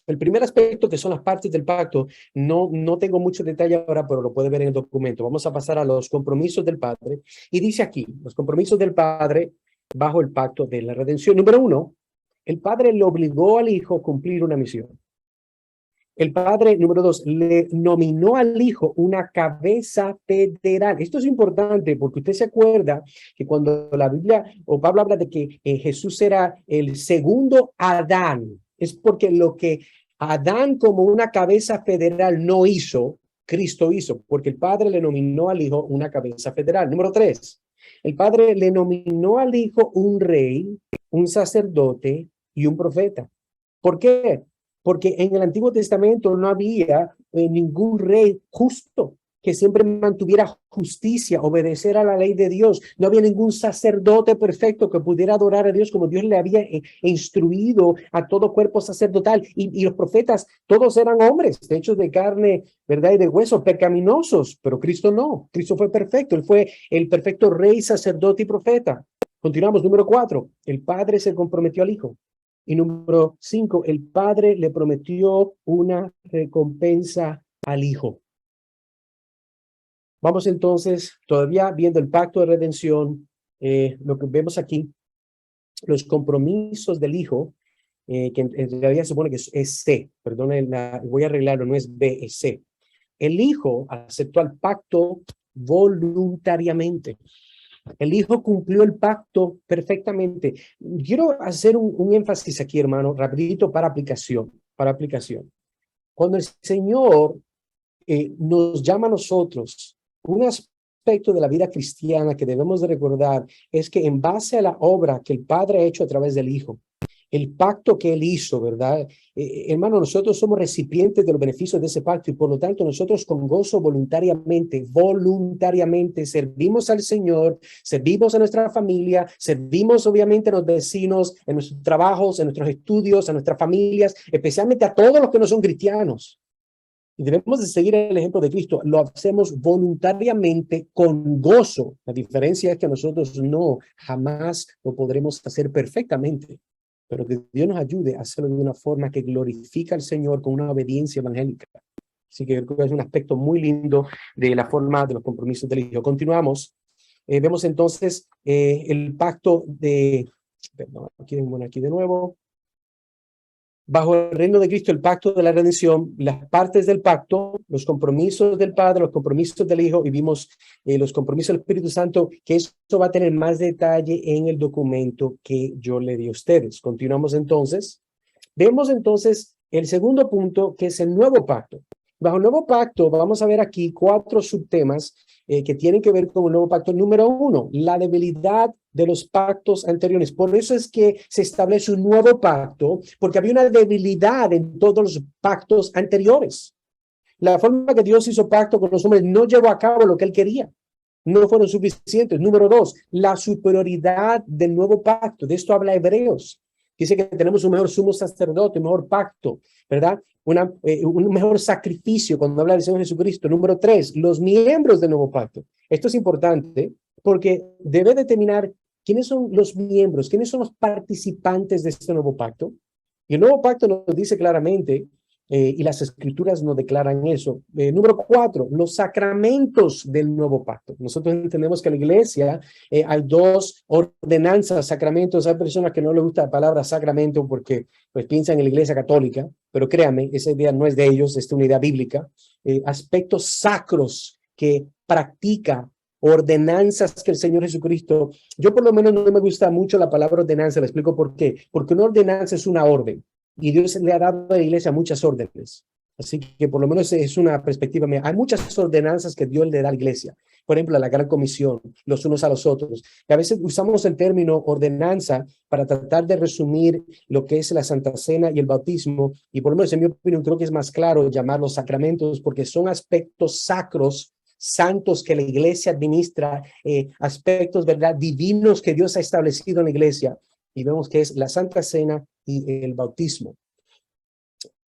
el primer aspecto, que son las partes del pacto, no tengo mucho detalle ahora, pero lo puede ver en el documento. Vamos a pasar a los compromisos del Padre. Y dice aquí, los compromisos del Padre bajo el pacto de la redención. Número uno, el Padre le obligó al Hijo a cumplir una misión. El Padre, número 2, le nominó al Hijo una cabeza federal. Esto es importante porque usted se acuerda que cuando la Biblia o Pablo habla de que Jesús era el segundo Adán, es porque lo que Adán como una cabeza federal no hizo, Cristo hizo, porque el Padre le nominó al Hijo una cabeza federal. Número 3, el Padre le nominó al Hijo un rey, un sacerdote y un profeta. ¿Por qué? Porque en el Antiguo Testamento no había ningún rey justo que siempre mantuviera justicia, obedecer a la ley de Dios. No había ningún sacerdote perfecto que pudiera adorar a Dios como Dios le había instruido a todo cuerpo sacerdotal. Y los profetas, todos eran hombres, hechos de carne, ¿verdad? Y de hueso, pecaminosos, pero Cristo no. Cristo fue perfecto. Él fue el perfecto rey, sacerdote y profeta. Continuamos, número 4. El Padre se comprometió al Hijo. Y número 5, el Padre le prometió una recompensa al Hijo. Vamos entonces, todavía viendo el pacto de redención, lo que vemos aquí, los compromisos del Hijo, que en realidad se supone que es C, perdón, voy a arreglarlo, no es B, es C. El Hijo aceptó el pacto voluntariamente. El Hijo cumplió el pacto perfectamente. Quiero hacer un énfasis aquí, hermano, rapidito para aplicación, Cuando el Señor nos llama a nosotros, un aspecto de la vida cristiana que debemos de recordar es que en base a la obra que el Padre ha hecho a través del Hijo, el pacto que Él hizo, ¿verdad? Hermano, nosotros somos recipientes de los beneficios de ese pacto y por lo tanto nosotros con gozo voluntariamente servimos al Señor, servimos a nuestra familia, servimos obviamente a los vecinos, en nuestros trabajos, en nuestros estudios, a nuestras familias, especialmente a todos los que no son cristianos. Y debemos de seguir el ejemplo de Cristo. Lo hacemos voluntariamente con gozo. La diferencia es que nosotros jamás lo podremos hacer perfectamente. Pero que Dios nos ayude a hacerlo de una forma que glorifica al Señor con una obediencia evangélica. Así que creo que es un aspecto muy lindo de la forma de los compromisos del Hijo. Continuamos. Vemos entonces el pacto de... Perdón, aquí de nuevo. Bajo el reino de Cristo, el pacto de la redención, las partes del pacto, los compromisos del Padre, los compromisos del Hijo, y vimos los compromisos del Espíritu Santo, que eso va a tener más detalle en el documento que yo le di a ustedes. Continuamos entonces. Vemos entonces el segundo punto, que es el nuevo pacto. Bajo el nuevo pacto, vamos a ver aquí 4 subtemas que tienen que ver con el nuevo pacto. Número 1, la debilidad de los pactos anteriores. Por eso es que se establece un nuevo pacto, porque había una debilidad en todos los pactos anteriores. La forma que Dios hizo pacto con los hombres no llevó a cabo lo que Él quería. No fueron suficientes. Número 2, la superioridad del nuevo pacto. De esto habla Hebreos. Dice que tenemos un mejor sumo sacerdote, un mejor pacto, ¿verdad? Un mejor sacrificio cuando habla del Señor Jesucristo. Número 3, los miembros del nuevo pacto. Esto es importante porque debe determinar quiénes son los miembros, quiénes son los participantes de este nuevo pacto. Y el nuevo pacto nos dice claramente, y las escrituras nos declaran eso. Número 4, los sacramentos del nuevo pacto. Nosotros entendemos que en la iglesia hay 2 ordenanzas, sacramentos. Hay personas que no les gusta la palabra sacramento porque pues piensan en la iglesia católica, pero créanme, esa idea no es de ellos, es una idea bíblica. Aspectos sacros que practica, ordenanzas que el Señor Jesucristo, yo por lo menos no me gusta mucho la palabra ordenanza, le explico por qué. Porque una ordenanza es una orden. Y Dios le ha dado a la iglesia muchas órdenes. Así que por lo menos es una perspectiva mía. Hay muchas ordenanzas que Dios le da a la iglesia. Por ejemplo, la gran comisión, los unos a los otros. Y a veces usamos el término ordenanza para tratar de resumir lo que es la Santa Cena y el bautismo. Y por lo menos en mi opinión creo que es más claro llamarlos sacramentos porque son aspectos sacros, santos que la iglesia administra, aspectos, ¿verdad?, divinos que Dios ha establecido en la iglesia. Y vemos que es la Santa Cena y el bautismo.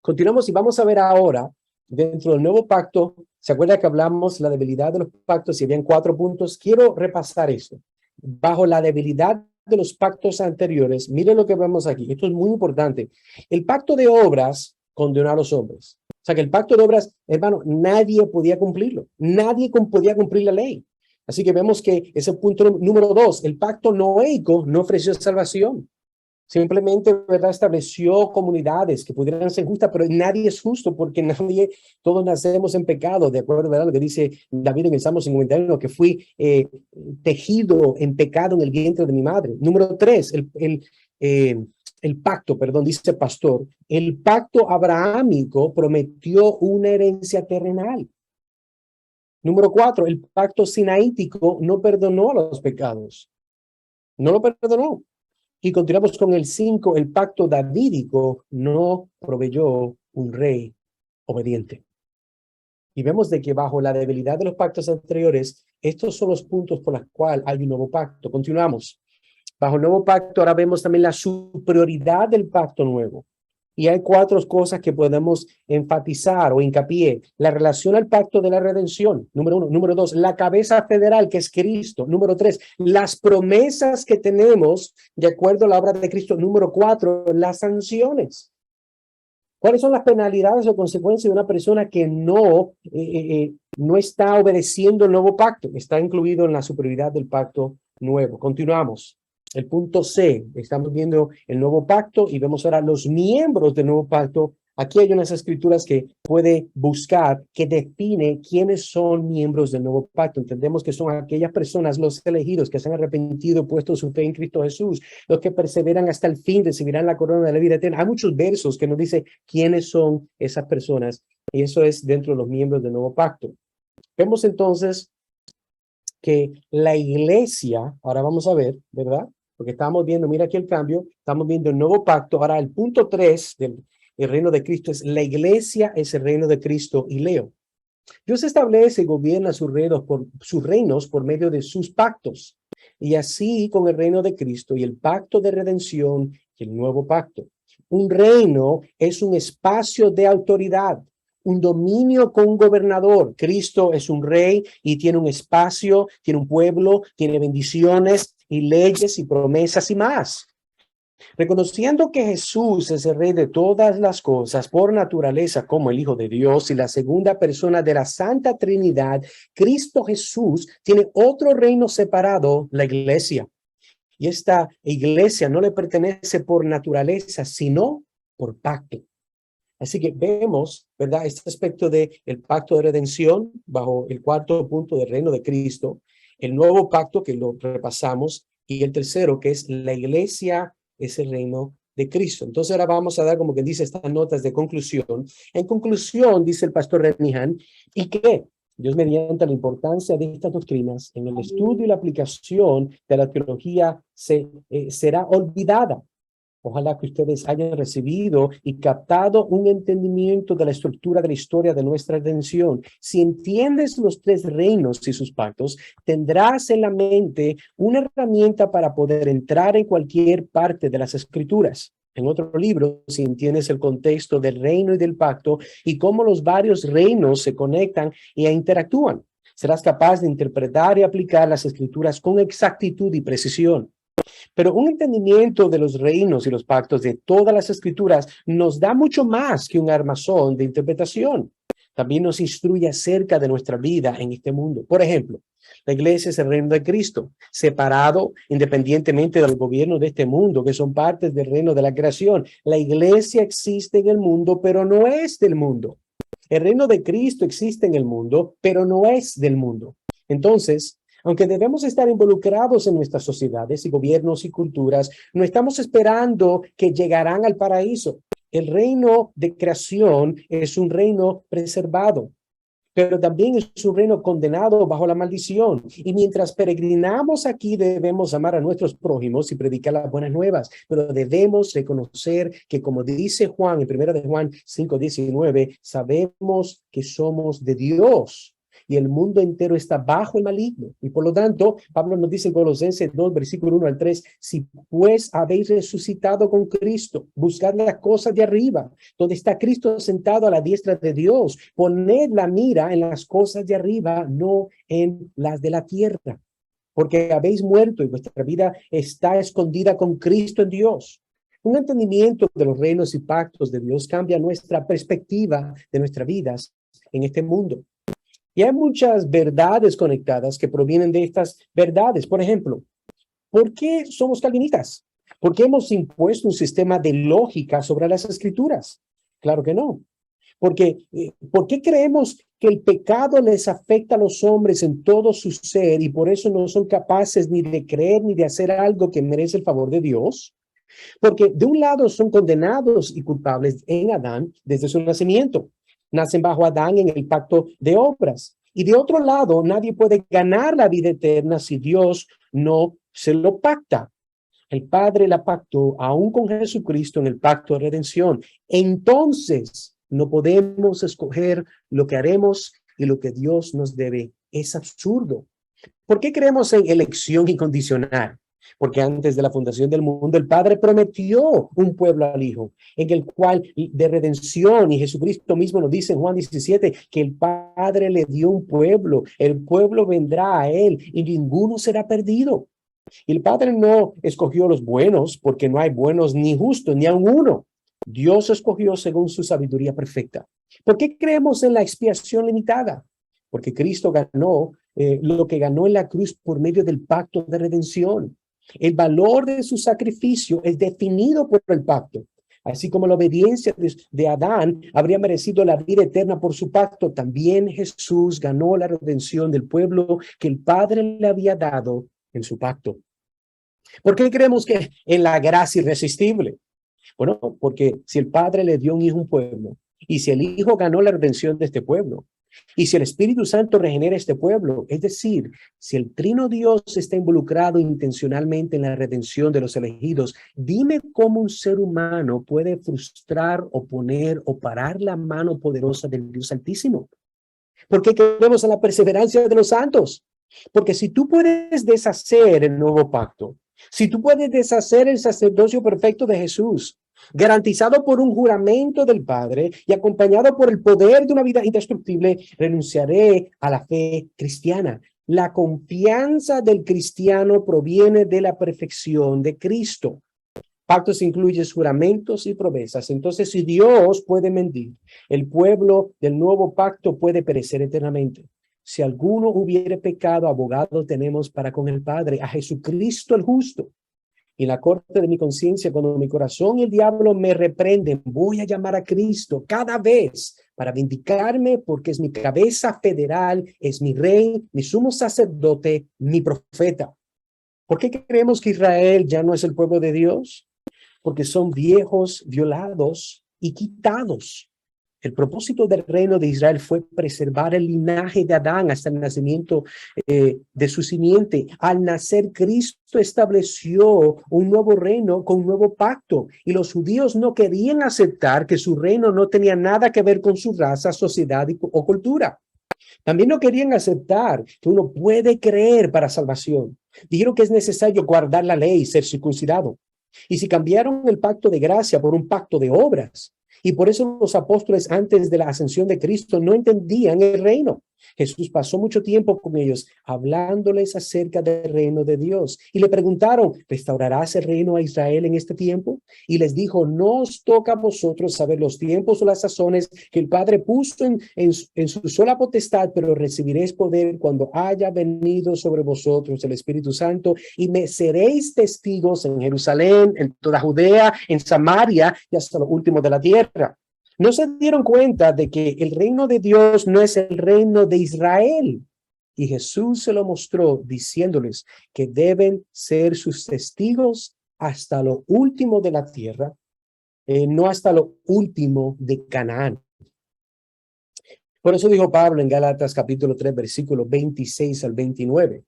Continuamos y vamos a ver ahora, dentro del nuevo pacto, ¿se acuerda que hablamos la debilidad de los pactos y habían 4 puntos? Quiero repasar esto. Bajo la debilidad de los pactos anteriores, miren lo que vemos aquí. Esto es muy importante. El pacto de obras condenó a los hombres. O sea que el pacto de obras, hermano, nadie podía cumplirlo. Nadie podía cumplir la ley. Así que vemos que ese punto número 2, el pacto noéico no ofreció salvación. O Simplemente, ¿verdad?, estableció comunidades que pudieran ser justas, pero nadie es justo porque todos nacemos en pecado, de acuerdo, ¿verdad?, lo que dice David en el Salmo 51, que fui tejido en pecado en el vientre de mi madre. Número 3, el pacto, perdón, dice el pastor, el pacto abrahámico prometió una herencia terrenal. Número 4, el pacto sinaítico no perdonó los pecados. No lo perdonó. Y continuamos con el 5, el pacto davídico no proveyó un rey obediente. Y vemos de que bajo la debilidad de los pactos anteriores, estos son los puntos por los cuales hay un nuevo pacto. Continuamos. Bajo el nuevo pacto ahora vemos también la superioridad del pacto nuevo. Y hay 4 cosas que podemos enfatizar o hincapié. La relación al pacto de la redención, número 1. Número 2, la cabeza federal, que es Cristo. Número 3, las promesas que tenemos de acuerdo a la obra de Cristo. Número 4, las sanciones. ¿Cuáles son las penalidades o consecuencias de una persona que no está obedeciendo el nuevo pacto? Está incluido en la superioridad del pacto nuevo. Continuamos. El punto C, estamos viendo el nuevo pacto y vemos ahora los miembros del nuevo pacto. Aquí hay unas escrituras que puede buscar que define quiénes son miembros del nuevo pacto. Entendemos que son aquellas personas, los elegidos, que se han arrepentido, puesto su fe en Cristo Jesús, los que perseveran hasta el fin, recibirán la corona de la vida eterna. Hay muchos versos que nos dicen quiénes son esas personas y eso es dentro de los miembros del nuevo pacto. Vemos entonces que la iglesia, ahora vamos a ver, ¿verdad? Porque estamos viendo, mira aquí el cambio, estamos viendo el nuevo pacto. Ahora el punto 3 del reino de Cristo es la iglesia es el reino de Cristo y leo. Dios establece y gobierna sus reinos por medio de sus pactos. Y así con el reino de Cristo y el pacto de redención y el nuevo pacto. Un reino es un espacio de autoridad, un dominio con un gobernador. Cristo es un rey y tiene un espacio, tiene un pueblo, tiene bendiciones y leyes y promesas y más. Reconociendo que Jesús es el rey de todas las cosas por naturaleza como el Hijo de Dios y la segunda persona de la Santa Trinidad, Cristo Jesús tiene otro reino separado, la iglesia. Y esta iglesia no le pertenece por naturaleza, sino por pacto. Así que vemos, ¿verdad?, este aspecto del pacto de redención bajo el 4 punto del reino de Cristo, el nuevo pacto que lo repasamos y el tercero que es la iglesia es el reino de Cristo. Entonces ahora vamos a dar como que dice estas notas de conclusión. En conclusión, dice el pastor Renihan, ¿y qué? Dios mediante la importancia de estas doctrinas en el estudio y la aplicación de la teología será olvidada. Ojalá que ustedes hayan recibido y captado un entendimiento de la estructura de la historia de nuestra redención. Si entiendes los 3 reinos y sus pactos, tendrás en la mente una herramienta para poder entrar en cualquier parte de las escrituras. En otro libro, si entiendes el contexto del reino y del pacto y cómo los varios reinos se conectan e interactúan, serás capaz de interpretar y aplicar las escrituras con exactitud y precisión. Pero un entendimiento de los reinos y los pactos de todas las escrituras nos da mucho más que un armazón de interpretación. También nos instruye acerca de nuestra vida en este mundo. Por ejemplo, la iglesia es el reino de Cristo, separado independientemente del gobierno de este mundo, que son partes del reino de la creación. La iglesia existe en el mundo, pero no es del mundo. El reino de Cristo existe en el mundo, pero no es del mundo. Entonces, aunque debemos estar involucrados en nuestras sociedades y gobiernos y culturas, no estamos esperando que llegarán al paraíso. El reino de creación es un reino preservado, pero también es un reino condenado bajo la maldición. Y mientras peregrinamos aquí, debemos amar a nuestros prójimos y predicar las buenas nuevas, pero debemos reconocer que, como dice Juan, en 1 de Juan 5:19, sabemos que somos de Dios y el mundo entero está bajo el maligno. Y por lo tanto, Pablo nos dice en Colosenses 2, versículo 1 al 3, si pues habéis resucitado con Cristo, buscad las cosas de arriba, donde está Cristo sentado a la diestra de Dios. Poned la mira en las cosas de arriba, no en las de la tierra, porque habéis muerto y vuestra vida está escondida con Cristo en Dios. Un entendimiento de los reinos y pactos de Dios cambia nuestra perspectiva de nuestras vidas en este mundo. Y hay muchas verdades conectadas que provienen de estas verdades. Por ejemplo, ¿por qué somos calvinistas? ¿Por qué hemos impuesto un sistema de lógica sobre las escrituras? Claro que no. Porque, ¿por qué creemos que el pecado les afecta a los hombres en todo su ser y por eso no son capaces ni de creer ni de hacer algo que merece el favor de Dios? Porque de un lado son condenados y culpables en Adán desde su nacimiento. Nacen bajo Adán en el pacto de obras. Y de otro lado, nadie puede ganar la vida eterna si Dios no se lo pacta. El Padre la pactó aún con Jesucristo en el pacto de redención. Entonces, no podemos escoger lo que haremos y lo que Dios nos debe. Es absurdo. ¿Por qué creemos en elección incondicional? Porque antes de la fundación del mundo, el Padre prometió un pueblo al Hijo, en el cual de redención, y Jesucristo mismo nos dice en Juan 17, que el Padre le dio un pueblo, el pueblo vendrá a él y ninguno será perdido. Y el Padre no escogió los buenos, porque no hay buenos ni justos, ni aun uno. Dios escogió según su sabiduría perfecta. ¿Por qué creemos en la expiación limitada? Porque Cristo ganó lo que ganó en la cruz por medio del pacto de redención. El valor de su sacrificio es definido por el pacto. Así como la obediencia de Adán habría merecido la vida eterna por su pacto, también Jesús ganó la redención del pueblo que el Padre le había dado en su pacto. ¿Por qué creemos que en la gracia irresistible? Bueno, porque si el Padre le dio un hijo a un pueblo, y si el Hijo ganó la redención de este pueblo, y si el Espíritu Santo regenera este pueblo, es decir, si el Trino Dios está involucrado intencionalmente en la redención de los elegidos, dime cómo un ser humano puede frustrar, oponer o parar la mano poderosa del Dios Altísimo. ¿Por qué creemos en la perseverancia de los santos? Porque si tú puedes deshacer el nuevo pacto, si tú puedes deshacer el sacerdocio perfecto de Jesús, garantizado por un juramento del Padre y acompañado por el poder de una vida indestructible, renunciaré a la fe cristiana. La confianza del cristiano proviene de la perfección de Cristo. Pactos incluyen juramentos y promesas. Entonces, si Dios puede mentir, el pueblo del nuevo pacto puede perecer eternamente. Si alguno hubiere pecado, abogado tenemos para con el Padre, a Jesucristo el justo. Y en la corte de mi conciencia, cuando mi corazón y el diablo me reprenden, voy a llamar a Cristo cada vez para vindicarme, porque es mi cabeza federal, es mi rey, mi sumo sacerdote, mi profeta. ¿Por qué creemos que Israel ya no es el pueblo de Dios? Porque son viejos, violados y quitados. El propósito del reino de Israel fue preservar el linaje de Adán hasta el nacimiento de su simiente. Al nacer, Cristo estableció un nuevo reino con un nuevo pacto, y los judíos no querían aceptar que su reino no tenía nada que ver con su raza, sociedad o cultura. También no querían aceptar que uno puede creer para salvación. Dijeron que es necesario guardar la ley y ser circuncidado. Y si cambiaron el pacto de gracia por un pacto de obras, y por eso los apóstoles antes de la ascensión de Cristo no entendían el reino. Jesús pasó mucho tiempo con ellos hablándoles acerca del reino de Dios. Y le preguntaron, ¿restaurarás el reino a Israel en este tiempo? Y les dijo, no os toca a vosotros saber los tiempos o las sazones que el Padre puso en su sola potestad, pero recibiréis poder cuando haya venido sobre vosotros el Espíritu Santo, y me seréis testigos en Jerusalén, en toda Judea, en Samaria y hasta lo último de la tierra. No se dieron cuenta de que el reino de Dios no es el reino de Israel. Y Jesús se lo mostró diciéndoles que deben ser sus testigos hasta lo último de la tierra, no hasta lo último de Canaán. Por eso dijo Pablo en Gálatas capítulo 3, versículos 26 al 29.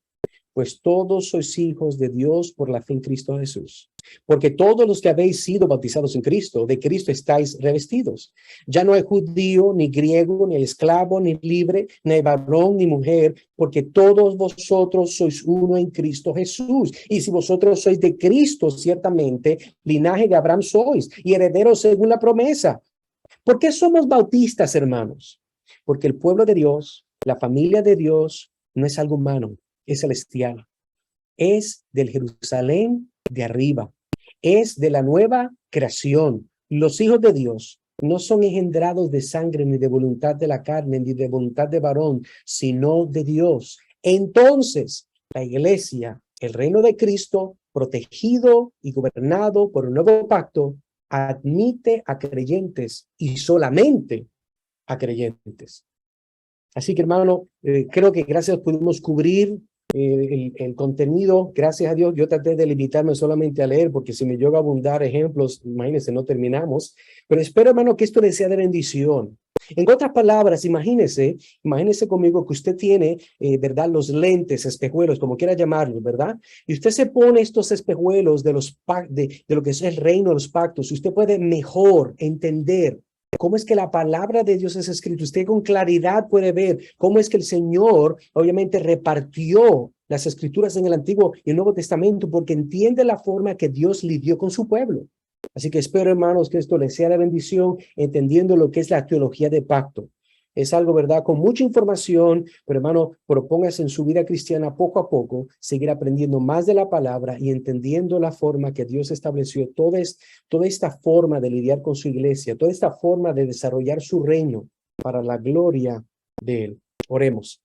Pues todos sois hijos de Dios por la fe en Cristo Jesús. Porque todos los que habéis sido bautizados en Cristo, de Cristo estáis revestidos. Ya no hay judío, ni griego, ni esclavo, ni libre, ni varón, ni mujer, porque todos vosotros sois uno en Cristo Jesús. Y si vosotros sois de Cristo, ciertamente, linaje de Abraham sois, y herederos según la promesa. ¿Por qué somos bautistas, hermanos? Porque el pueblo de Dios, la familia de Dios, no es algo humano, es celestial. Es del Jerusalén de arriba. Es de la nueva creación. Los hijos de Dios no son engendrados de sangre, ni de voluntad de la carne, ni de voluntad de varón, sino de Dios. Entonces, la iglesia, el reino de Cristo, protegido y gobernado por un nuevo pacto, admite a creyentes y solamente a creyentes. Así que, hermano, creo que gracias pudimos cubrir el contenido. Gracias a Dios, yo traté de limitarme solamente a leer, porque si me llego a abundar ejemplos, imagínense, no terminamos. Pero espero, hermano, que esto les sea de bendición. En otras palabras, imagínese conmigo que usted tiene, ¿verdad? Los lentes, espejuelos, como quiera llamarlos, ¿verdad? Y usted se pone estos espejuelos de lo que es el reino de los pactos. Usted puede mejor entender cómo es que la palabra de Dios es escrita. Usted con claridad puede ver cómo es que el Señor obviamente repartió las escrituras en el Antiguo y el Nuevo Testamento, porque entiende la forma que Dios lidió con su pueblo. Así que espero, hermanos, que esto les sea de bendición, entendiendo lo que es la teología de pacto. Es algo, ¿verdad? Con mucha información, pero hermano, propóngase en su vida cristiana poco a poco, seguir aprendiendo más de la palabra y entendiendo la forma que Dios estableció, toda esta forma de lidiar con su iglesia, toda esta forma de desarrollar su reino para la gloria de Él. Oremos.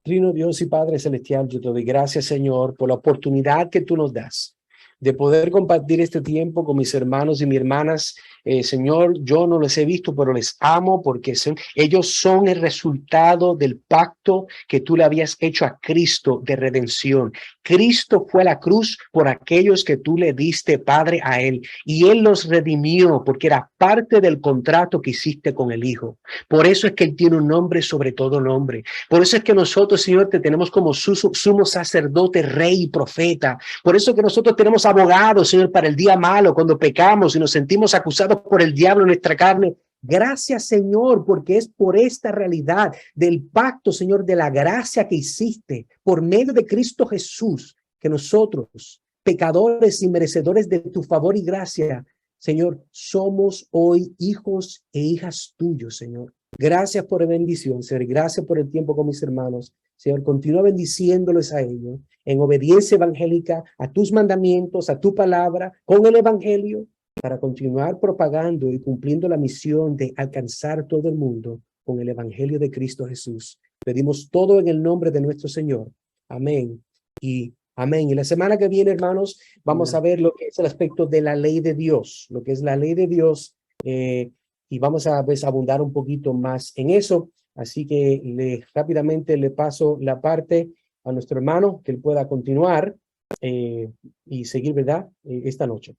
Trino Dios y Padre Celestial, yo te doy gracias, Señor, por la oportunidad que tú nos das de poder compartir este tiempo con mis hermanos y mis hermanas. Señor, yo no les he visto, pero les amo porque ellos son el resultado del pacto que tú le habías hecho a Cristo de redención. Cristo fue a la cruz por aquellos que tú le diste, Padre, a Él, y Él los redimió porque era parte del contrato que hiciste con el Hijo. Por eso es que Él tiene un nombre sobre todo nombre. Por eso es que nosotros, Señor, te tenemos como sumo sacerdote, rey y profeta. Por eso es que nosotros tenemos abogados, Señor, para el día malo, cuando pecamos y nos sentimos acusados por el diablo en nuestra carne. Gracias, Señor, porque es por esta realidad del pacto, Señor, de la gracia que hiciste por medio de Cristo Jesús, que nosotros, pecadores y merecedores de tu favor y gracia, Señor, somos hoy hijos e hijas tuyos, Señor. Gracias por la bendición, Señor. Gracias por el tiempo con mis hermanos. Señor, continúa bendiciéndoles a ellos en obediencia evangélica a tus mandamientos, a tu palabra, con el evangelio, para continuar propagando y cumpliendo la misión de alcanzar todo el mundo con el evangelio de Cristo Jesús. Pedimos todo en el nombre de nuestro Señor. Amén y amén. Y la semana que viene, hermanos, vamos a ver lo que es el aspecto de la ley de Dios, lo que es la ley de Dios, y vamos a abundar un poquito más en eso. Así que rápidamente le paso la parte a nuestro hermano, que él pueda continuar y seguir, ¿verdad? Esta noche.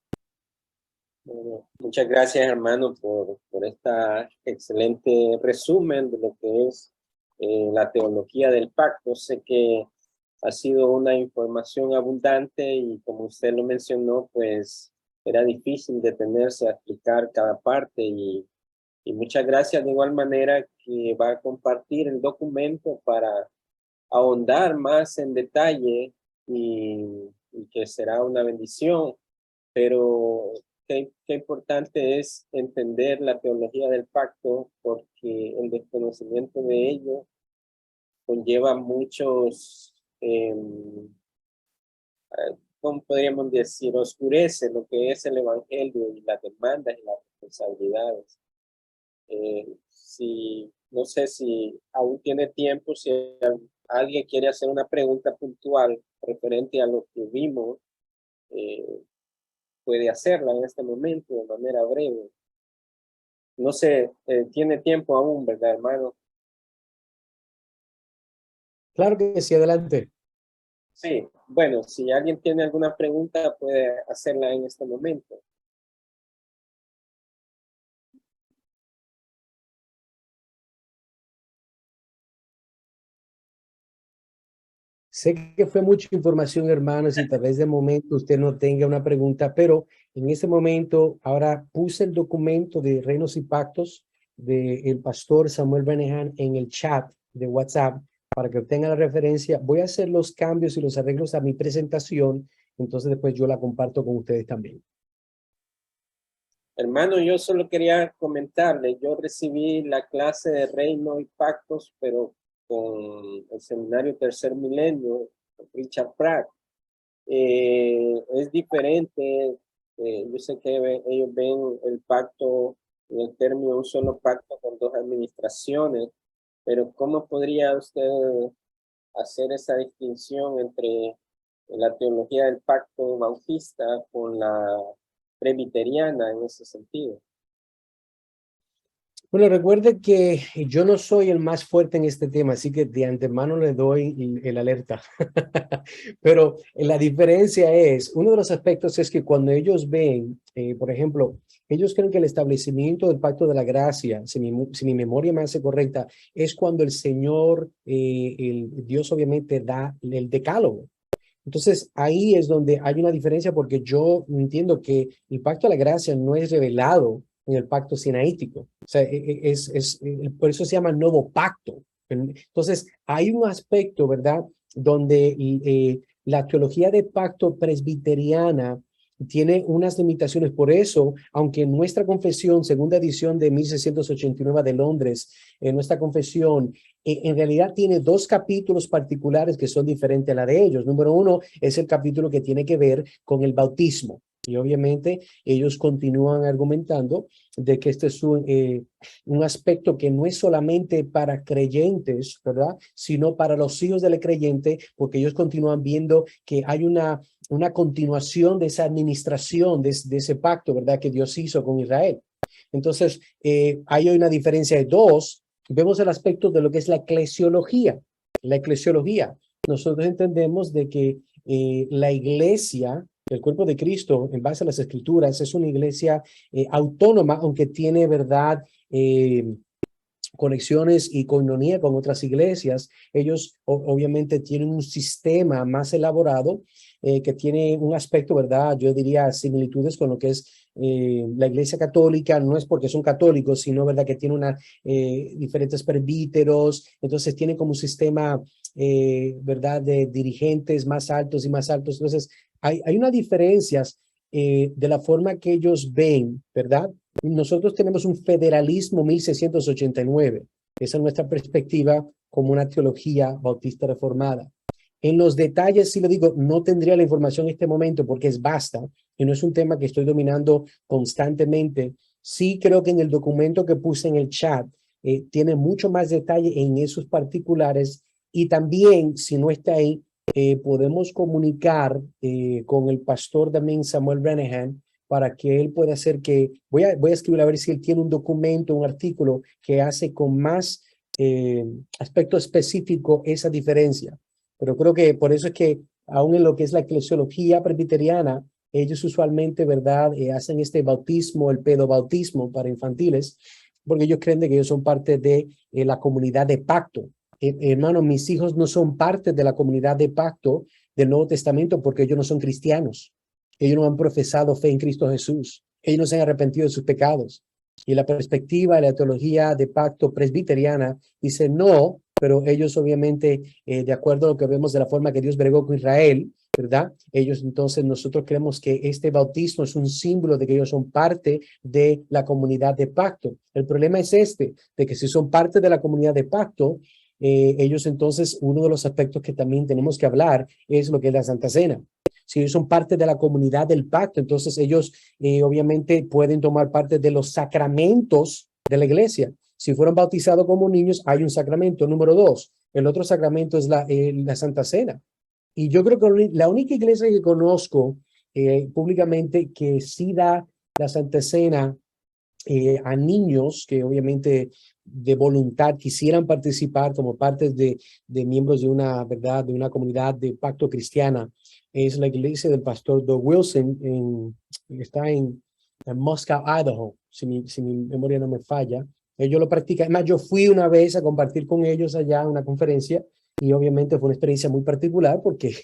Bueno, muchas gracias, hermano, por esta excelente resumen de lo que es la teología del pacto. Sé que ha sido una información abundante y como usted lo mencionó, pues era difícil detenerse a explicar cada parte y muchas gracias de igual manera que va a compartir el documento para ahondar más en detalle y que será una bendición, pero qué importante es entender la teología del pacto porque el desconocimiento de ello conlleva muchos, ¿cómo podríamos decir? Oscurece lo que es el evangelio y las demandas y las responsabilidades. No sé si aún tiene tiempo, si alguien quiere hacer una pregunta puntual referente a lo que vimos, puede hacerla en este momento de manera breve. No sé, tiene tiempo aún, ¿verdad, hermano? Claro que sí, adelante. Sí, bueno, si alguien tiene alguna pregunta, puede hacerla en este momento. Sé que fue mucha información, hermanos, y tal vez de momento usted no tenga una pregunta, pero en este momento ahora puse el documento de Reinos y Pactos del pastor Samuel Benehan en el chat de WhatsApp para que obtenga la referencia. Voy a hacer los cambios y los arreglos a mi presentación, entonces después yo la comparto con ustedes también. Hermano, yo solo quería comentarle, yo recibí la clase de Reino y Pactos, pero con el seminario Tercer Milenio, Richard Pratt. Es diferente, yo sé que ellos ven el pacto en el término un solo pacto con dos administraciones, pero ¿cómo podría usted hacer esa distinción entre la teología del pacto bautista con la presbiteriana en ese sentido. Bueno, recuerde que yo no soy el más fuerte en este tema, así que de antemano le doy el alerta. Pero la diferencia es, uno de los aspectos es que cuando ellos ven, por ejemplo, ellos creen que el establecimiento del pacto de la gracia, si mi memoria me hace correcta, es cuando el Señor, el Dios obviamente da el decálogo. Entonces, ahí es donde hay una diferencia porque yo entiendo que el pacto de la gracia no es revelado en el pacto sinaítico. O sea, por eso se llama nuevo pacto. Entonces, hay un aspecto, ¿verdad?, donde la teología de pacto presbiteriana tiene unas limitaciones. Por eso, aunque en nuestra confesión, segunda edición de 1689 de Londres, en nuestra confesión, en realidad tiene dos capítulos particulares que son diferentes a la de ellos. Número uno es el capítulo que tiene que ver con el bautismo. Y obviamente ellos continúan argumentando de que este es un aspecto que no es solamente para creyentes, ¿verdad?, sino para los hijos del creyente, porque ellos continúan viendo que hay una continuación de esa administración, de ese pacto, ¿verdad?, que Dios hizo con Israel. Entonces, hay una diferencia de dos. Vemos el aspecto de lo que es la eclesiología. La eclesiología, nosotros entendemos de que la iglesia, el cuerpo de Cristo, en base a las escrituras, es una iglesia autónoma, aunque tiene, verdad, conexiones y coinonía con otras iglesias. Ellos obviamente tienen un sistema más elaborado que tiene un aspecto, ¿verdad?, yo diría similitudes con lo que es la iglesia católica. No es porque son católicos, sino, ¿verdad?, que tiene diferentes presbíteros. Entonces tiene como un sistema, ¿verdad?, de dirigentes más altos y más altos. Entonces hay unas diferencias de la forma que ellos ven, ¿verdad? Nosotros tenemos un federalismo 1689. Esa es nuestra perspectiva como una teología bautista reformada. En los detalles, sí le digo, no tendría la información en este momento porque es vasta y no es un tema que estoy dominando constantemente. Sí creo que en el documento que puse en el chat tiene mucho más detalle en esos particulares, y también, si no está ahí, podemos comunicar con el pastor también, Samuel Renehan, para que él pueda hacer que, voy a escribir a ver si él tiene un documento, un artículo que hace con más aspecto específico esa diferencia. Pero creo que por eso es que aún en lo que es la eclesiología presbiteriana, ellos usualmente, ¿verdad?, hacen este bautismo, el pedobautismo para infantiles, porque ellos creen de que ellos son parte de la comunidad de pacto. Hermano, mis hijos no son parte de la comunidad de pacto del Nuevo Testamento porque ellos no son cristianos. Ellos no han profesado fe en Cristo Jesús. Ellos no se han arrepentido de sus pecados. Y la perspectiva de la teología de pacto presbiteriana dice no, pero ellos obviamente, de acuerdo a lo que vemos de la forma que Dios bregó con Israel, ¿verdad? Ellos entonces, nosotros creemos que este bautismo es un símbolo de que ellos son parte de la comunidad de pacto. El problema es de que si son parte de la comunidad de pacto, ellos entonces, uno de los aspectos que también tenemos que hablar es lo que es la Santa Cena. Si ellos son parte de la comunidad del pacto, entonces ellos obviamente pueden tomar parte de los sacramentos de la iglesia. Si fueron bautizados como niños, hay un sacramento. Número dos, el otro sacramento es la Santa Cena. Y yo creo que la única iglesia que conozco públicamente que sí da la Santa Cena a niños que obviamente de voluntad quisieran participar como parte de miembros de una, ¿verdad?, de una comunidad de pacto cristiana, es la iglesia del pastor Doug Wilson, está en Moscow, Idaho, si mi memoria no me falla. Ellos lo practican. Además, yo fui una vez a compartir con ellos allá en una conferencia y obviamente fue una experiencia muy particular porque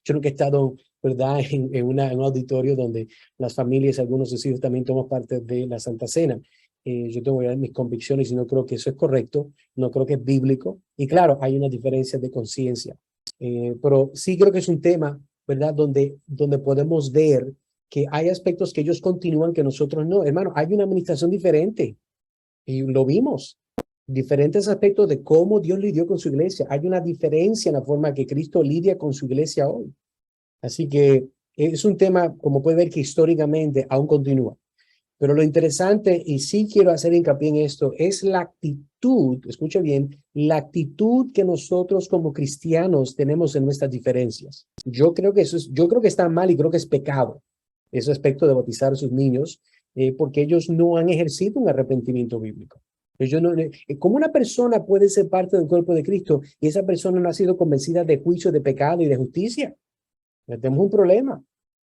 yo nunca he estado, ¿verdad?, en un auditorio donde las familias, algunos de sus hijos también toman parte de la Santa Cena. Yo tengo mis convicciones y no creo que eso es correcto, no creo que es bíblico. Y claro, hay una diferencia de conciencia. Pero sí creo que es un tema, ¿verdad?, donde podemos ver que hay aspectos que ellos continúan que nosotros no. Hermano, hay una administración diferente y lo vimos. Diferentes aspectos de cómo Dios lidió con su iglesia. Hay una diferencia en la forma que Cristo lidia con su iglesia hoy. Así que es un tema, como puede ver, que históricamente aún continúa. Pero lo interesante, y sí quiero hacer hincapié en esto, es la actitud, escuche bien, la actitud que nosotros como cristianos tenemos en nuestras diferencias. Yo creo que yo creo que está mal y creo que es pecado ese aspecto de bautizar a sus niños, porque ellos no han ejercido un arrepentimiento bíblico. ¿Cómo una persona puede ser parte del cuerpo de Cristo y esa persona no ha sido convencida de juicio, de pecado y de justicia? Tenemos un problema.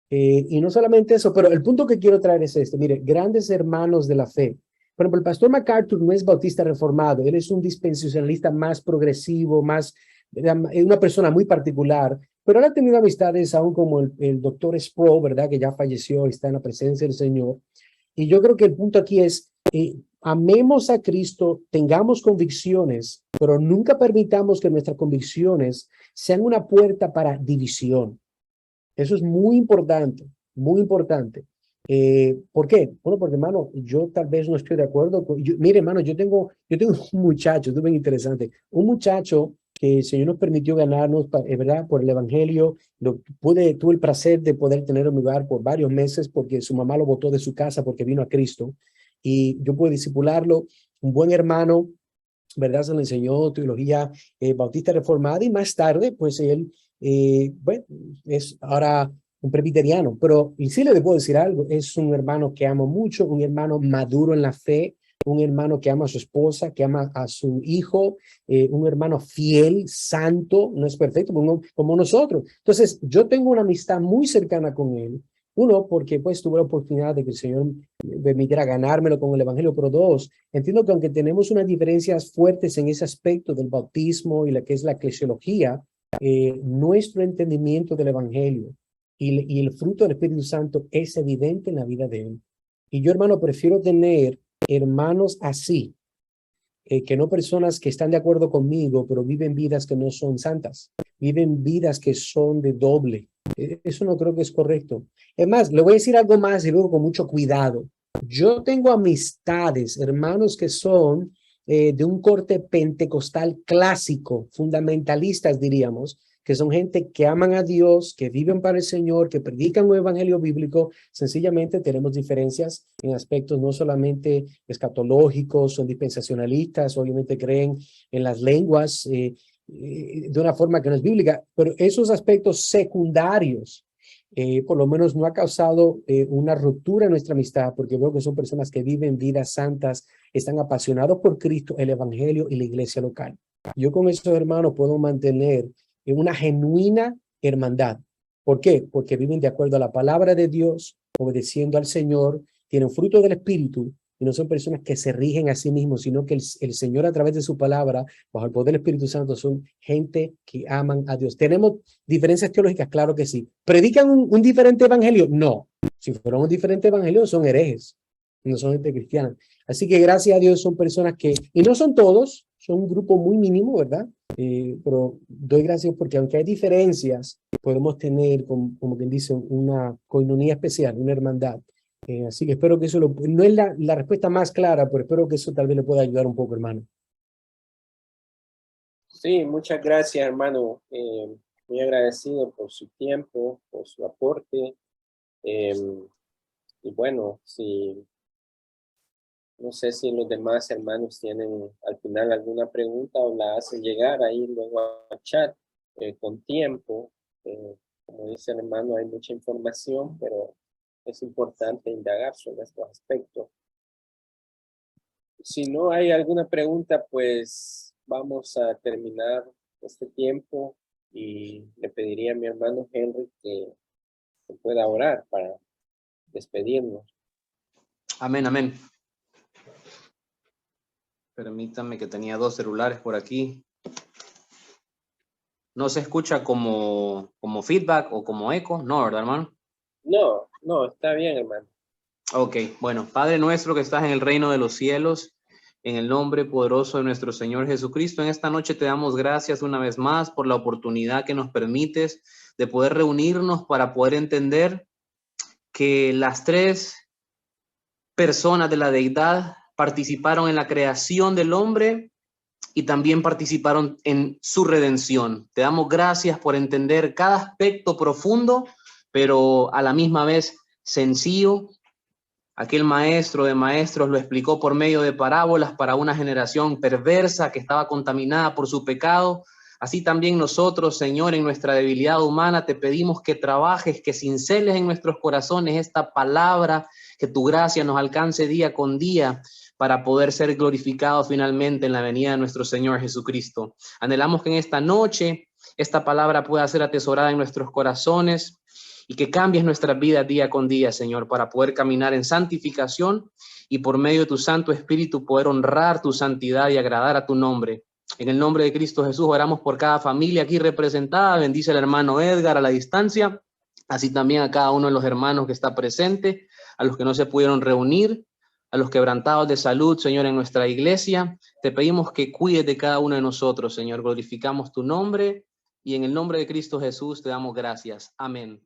Y no solamente eso, pero el punto que quiero traer es este. Mire, grandes hermanos de la fe. Por ejemplo, el pastor MacArthur no es bautista reformado. Él es un dispensacionalista más progresivo, una persona muy particular. Pero él ha tenido amistades aún como el doctor Sproul, ¿verdad? Que ya falleció y está en la presencia del Señor. Y yo creo que el punto aquí es, amemos a Cristo, tengamos convicciones, pero nunca permitamos que nuestras convicciones sean una puerta para división. Eso es muy importante, muy importante. ¿Por qué? Bueno, porque, hermano, yo tal vez no estoy de acuerdo. Mire, hermano, yo tengo un muchacho, esto es bien interesante, un muchacho que el Señor nos permitió ganarnos, ¿verdad? Por el Evangelio. Tuve el placer de poder tener en mi hogar por varios meses porque su mamá lo botó de su casa porque vino a Cristo. Y yo pude discipularlo, un buen hermano, ¿verdad? Se le enseñó teología bautista reformada y más tarde, pues él, bueno, es ahora un presbiteriano, pero y sí le puedo decir algo, es un hermano que amo mucho, un hermano maduro en la fe, un hermano que ama a su esposa, que ama a su hijo, un hermano fiel, santo, no es perfecto como nosotros. Entonces, yo tengo una amistad muy cercana con él. Uno, porque pues tuve la oportunidad de que el Señor me permitiera ganármelo con el Evangelio, pero dos, entiendo que aunque tenemos unas diferencias fuertes en ese aspecto del bautismo y la que es la eclesiología, nuestro entendimiento del Evangelio y el fruto del Espíritu Santo es evidente en la vida de él. Y yo, hermano, prefiero tener hermanos así, que no personas que están de acuerdo conmigo, pero viven vidas que no son santas, viven vidas que son de doble. Eso no creo que es correcto. Es más, le voy a decir algo más y luego con mucho cuidado. Yo tengo amistades, hermanos que son de un corte pentecostal clásico, fundamentalistas diríamos, que son gente que aman a Dios, que viven para el Señor, que predican un evangelio bíblico. Sencillamente tenemos diferencias en aspectos no solamente escatológicos, son dispensacionalistas, obviamente creen en las lenguas de una forma que no es bíblica, pero esos aspectos secundarios por lo menos no ha causado una ruptura en nuestra amistad, porque veo que son personas que viven vidas santas, están apasionados por Cristo, el evangelio y la iglesia local. Yo con esos hermanos puedo mantener una genuina hermandad. ¿Por qué? Porque viven de acuerdo a la palabra de Dios, obedeciendo al Señor, tienen fruto del Espíritu y no son personas que se rigen a sí mismos, sino que el Señor a través de su palabra, bajo el poder del Espíritu Santo, son gente que aman a Dios. ¿Tenemos diferencias teológicas? Claro que sí. ¿Predican un diferente evangelio? No. Si fueran un diferente evangelio, son herejes, no son gente cristiana. Así que gracias a Dios son personas que, y no son todos, son un grupo muy mínimo, ¿verdad? Pero doy gracias porque aunque hay diferencias, podemos tener, como quien dice, una coinonía especial, una hermandad. Así que espero que eso no es la respuesta más clara, pero espero que eso tal vez le pueda ayudar un poco, hermano. Sí, muchas gracias, hermano. Muy agradecido por su tiempo, por su aporte. Y bueno, no sé si los demás hermanos tienen al final alguna pregunta o la hacen llegar ahí luego al chat con tiempo. Como dice el hermano, hay mucha información, pero es importante indagar sobre estos aspectos. Si no hay alguna pregunta, pues vamos a terminar este tiempo y le pediría a mi hermano Henry que pueda orar para despedirnos. Amén, amén. Permítanme, que tenía dos celulares por aquí. ¿No se escucha como feedback o como eco? No, ¿verdad, hermano? No, está bien, hermano. Ok, bueno, Padre nuestro que estás en el reino de los cielos, en el nombre poderoso de nuestro Señor Jesucristo, en esta noche te damos gracias una vez más por la oportunidad que nos permites de poder reunirnos para poder entender que las tres personas de la deidad participaron en la creación del hombre y también participaron en su redención. Te damos gracias por entender cada aspecto profundo, pero a la misma vez sencillo, Aquel maestro de maestros lo explicó por medio de parábolas para una generación perversa que estaba contaminada por su pecado. Así también nosotros, Señor, en nuestra debilidad humana, te pedimos que trabajes, que cinceles en nuestros corazones esta palabra, que tu gracia nos alcance día con día para poder ser glorificados finalmente en la venida de nuestro Señor Jesucristo. Anhelamos que en esta noche esta palabra pueda ser atesorada en nuestros corazones y que cambies nuestras vidas día con día, Señor, para poder caminar en santificación y por medio de tu Santo Espíritu poder honrar tu santidad y agradar a tu nombre. En el nombre de Cristo Jesús oramos por cada familia aquí representada. Bendice al hermano Edgar a la distancia, así también a cada uno de los hermanos que está presente, a los que no se pudieron reunir, a los quebrantados de salud, Señor, en nuestra iglesia. Te pedimos que cuides de cada uno de nosotros, Señor. Glorificamos tu nombre y en el nombre de Cristo Jesús te damos gracias. Amén.